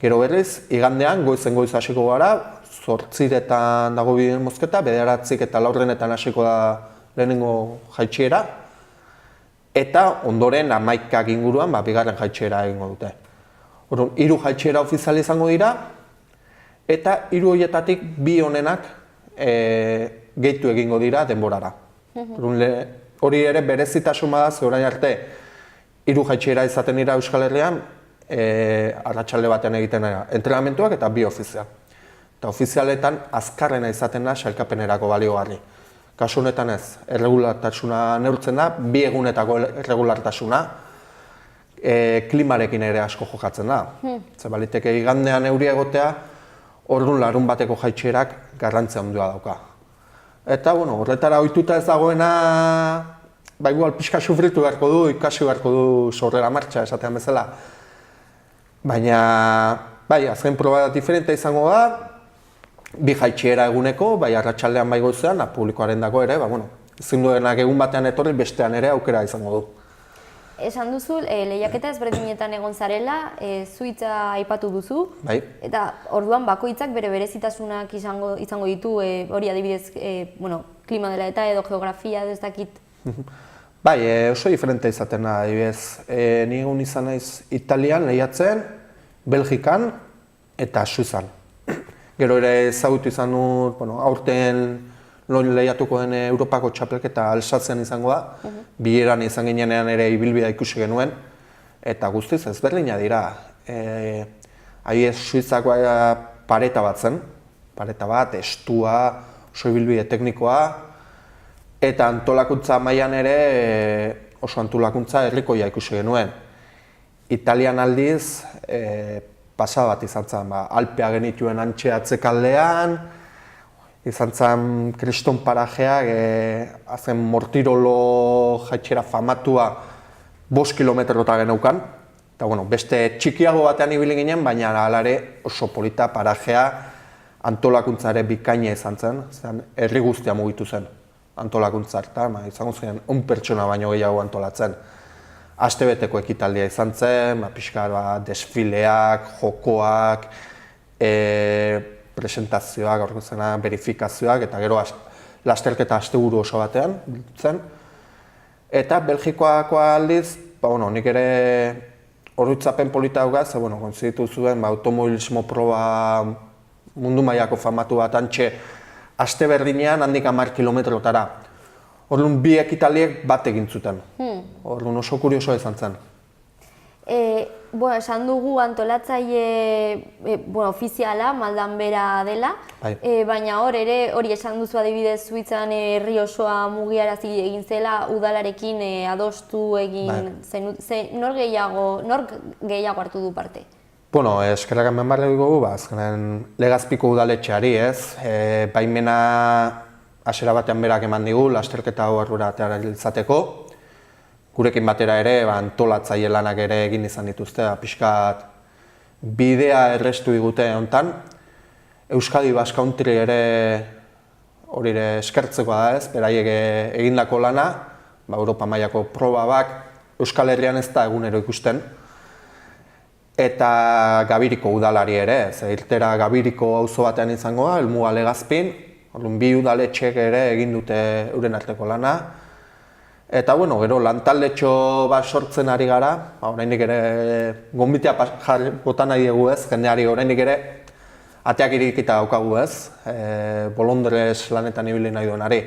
Gero berriz, igandean goiz hasiko gara, 8etan dago bideen mozketa, 9 eta 4etan hasiko da lehenengo jaitsiera, eta ondoren 11 inguruan bigarren jaitsiera egingo dute. 3 jaitsiera ofizial izango dira, eta 3 horietatik 2 honenak gehitu egingo dira denborara. Hori ere berezitasun bada, ze orain arte 3 jaitsiera izaten dira Euskal Herrian, arratsalde batean egiten dira entrenamentuak eta 2 ofizial. Eta ofizialetan azkarrena izaten da sailkapenerako baliogarri. Kasu honetan ez, erregulartasuna neurtzen da, 2 egunetako erregulartasuna, klimarekin ere asko jokatzen da. Ze baliteke igandean euria egotea, orduan larun bateko jaitsierak garrantzia handia dauka. Eta horretara ohituta ez dagoena, igual pixka sufritu beharko du, ikasi beharko du sorrera martxa esatean bezala. Baina, azken proba diferente izango da, 2 jaitsiera eguneko, arratsaldean goizean, publikoaren dago ere, ezin duenak egun batean etorri, bestean ere aukera izango du. Esan duzu, lehiaketa ezberdinetan egon zarela, zuitza aipatu duzu, eta orduan bakoitzak bere berezitasunak izango ditu, hori adibidez, klima dela eta edo geografia ez dakit. Oso diferente izaten da, adibidez, ni egun izan naiz Italian lehiatzen, Belgikan eta Suizan. Gero ere ezagutu izan dut, aurten lehiatuko den Europako txapelketa Alsazian izango da, bileran izan ginenean ere ibilbidea ikusi genuen, eta guztiz ezberdina dira. Suizako pareta bat zen, pareta bat, estua, oso ibilbide teknikoa, eta antolakuntza mailan ere oso antolakuntza herrikoia ikusi genuen. Italian aldiz, pasa bat izan zen, Alpea genituen antxe atzekaldean, izan zen kriston parajeak, azken Mortirolo jaitsera famatua 5 kilometrota geneukan, eta beste txikiago batean ibili ginen, baina alare oso polita parajea antolakuntza ere bikaina izan zen, herri guztia mugitu zen antolakuntza, eta izango zen 1 pertsona baino gehiago antolatzen. Astebeteko ekitaldia izan zen, pixka desfileak, jokoak, presentazioak, verifikazioak, eta gero lasterketa asteburu oso batean zen. Eta Belgikoako aldiz, nik ere oroitzapen polita dauka, ze, bueno, kontzitu zuen, automobilismo proba mundu mailako famatu bat antxe aste berdinean handik 10 kilometrotara. Orduan, bi ekitaldiek bat egin zuten. Orduan, oso kuriosoa izan zen. Esan dugu antolatzaile ofiziala, Maldan bera dela, baina hori esan duzu adibidez Suitzan herri osoa mugiarazi egin zela, udalarekin adostu egin zen, nork gehiago hartu du parte? Bueno, eskerrak hemen barra dugu, azkenean Legazpiko udaletxeari, ez? Baimena hasiera batean berak eman digu, lasterketa hau aurrera atera izateko. Gurekin batera ere, antolatzaile lanak ere egin izan dituzte, pixkat bidea errestu digute hontan. Euskadi Basque Country ere hori ere eskertzekoa da, ez? Beraiek egindako lana, Europa mailako proba bak Euskal Herrian ez da egunero ikusten. Eta Gabiriko udalari ere, irtera Gabiriko auzo batean izango da, helmuga Legazpin, bi udaletxek ere egin dute euren arteko lana. Eta, bueno, gero, lantaldetxo bat sortzen ari gara, oraindik ere gonbitea bota nahi dugu ez, jendeari oraindik ere ateak irikita daukagu ez, bolondrez lanetan ibili nahi duenari.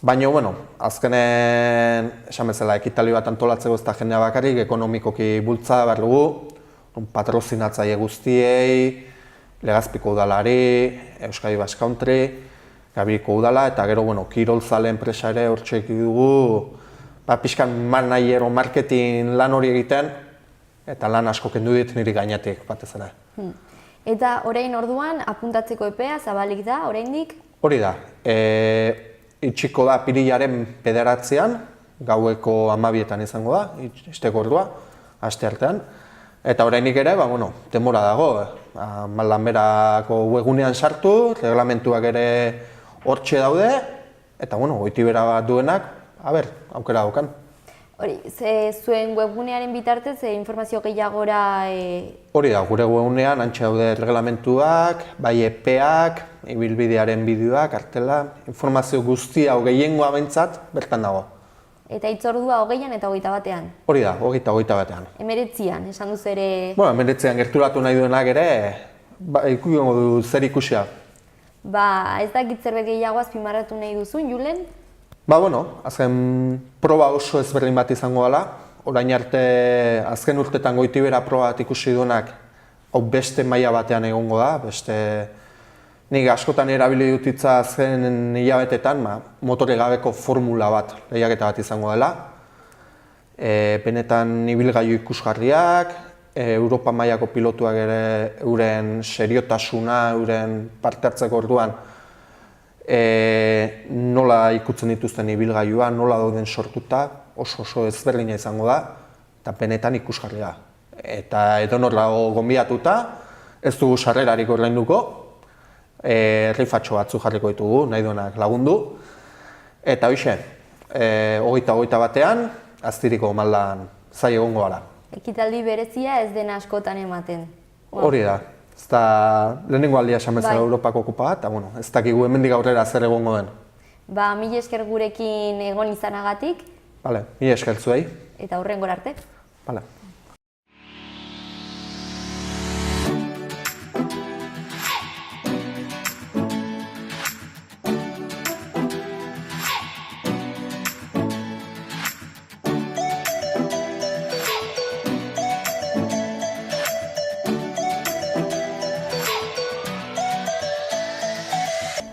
Baina, bueno, azkenen, esan bezala, ekitaldi bat antolatzeko ez da jendea bakarrik, ekonomikoki bultza behar dugu, patrozinatzaile guztiei, Legazpiko udalari, Euskadi Basque Country, Gabiriko udala, eta gero, bueno, kirolzale enpresa ere hortxe dugu, pixkan manager marketing lan hori egiten, eta lan asko kendu dit niri gainetik batez ere. Eta orain orduan, apuntatzeko epea, zabalik da, oraindik? Hori da, itxiko da apirilaren 9, gaueko 12etan izango da, isteko ordua, aste artean. Eta oraindik ere, denbora dago, Maldan berako webgunean sartu, reglamentuak ere hortxe daude, eta goitibera bat duenak, aukera daukan. Hori, zuen webgunearen bitartez, informazio gehiagora... Hori da, gure webgunean antxe daude reglamentuak, bai epeak, ibilbidearen bideoak, kartela, informazio guztia gehiengoa behintzat, bertan dago. Eta hitzordua 20an eta 21an? Hori da, 21an. 19an, esan duz ere... 19an gerturatu nahi duenak ere, ikusiongo du zer ikusia. Ez dakit zerbait gehiago azpimarratu nahi duzun, Julen? Azken proba oso ezberdin bat izango dela. Orain arte, azken urtetan goitibera proba bat ikusi duenak, hau beste maila batean egongo da, nik askotan erabili dutitza azken hilabetetan, motore gabeko formula bat, lehiaketa bat izango dela. Benetan ibilgailu ikusgarriak, Europa mailako pilotuak ere euren seriotasuna, euren parte hartzeko orduan nola ikutzen dituzten ibilgailua, nola dauden sortuta, oso ezberdina izango da, eta benetan ikusgarria. Eta edonor dago gonbidatuta, ez dugu sarrerarik ordainduko, rifatxo batzu jarriko ditugu, nahi duenak lagundu. Eta hoxe, 21an, Aztiriko Maldan zai egongo gara. Ekitaldi berezia ez dena askotan ematen. Hori da, ez da lehenengo aldia esan bezala Europako kupa bat, eta ez dakigu hemendik aurrera zer egongo den. Mila esker gurekin egon izanagatik. Mila esker zuei. Eta hurrengora arte.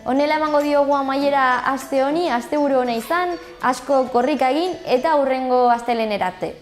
Honela emango diogu amaiera aste honi, asteburu ona izan, asko korrika egin eta hurrengo astelehenera arte.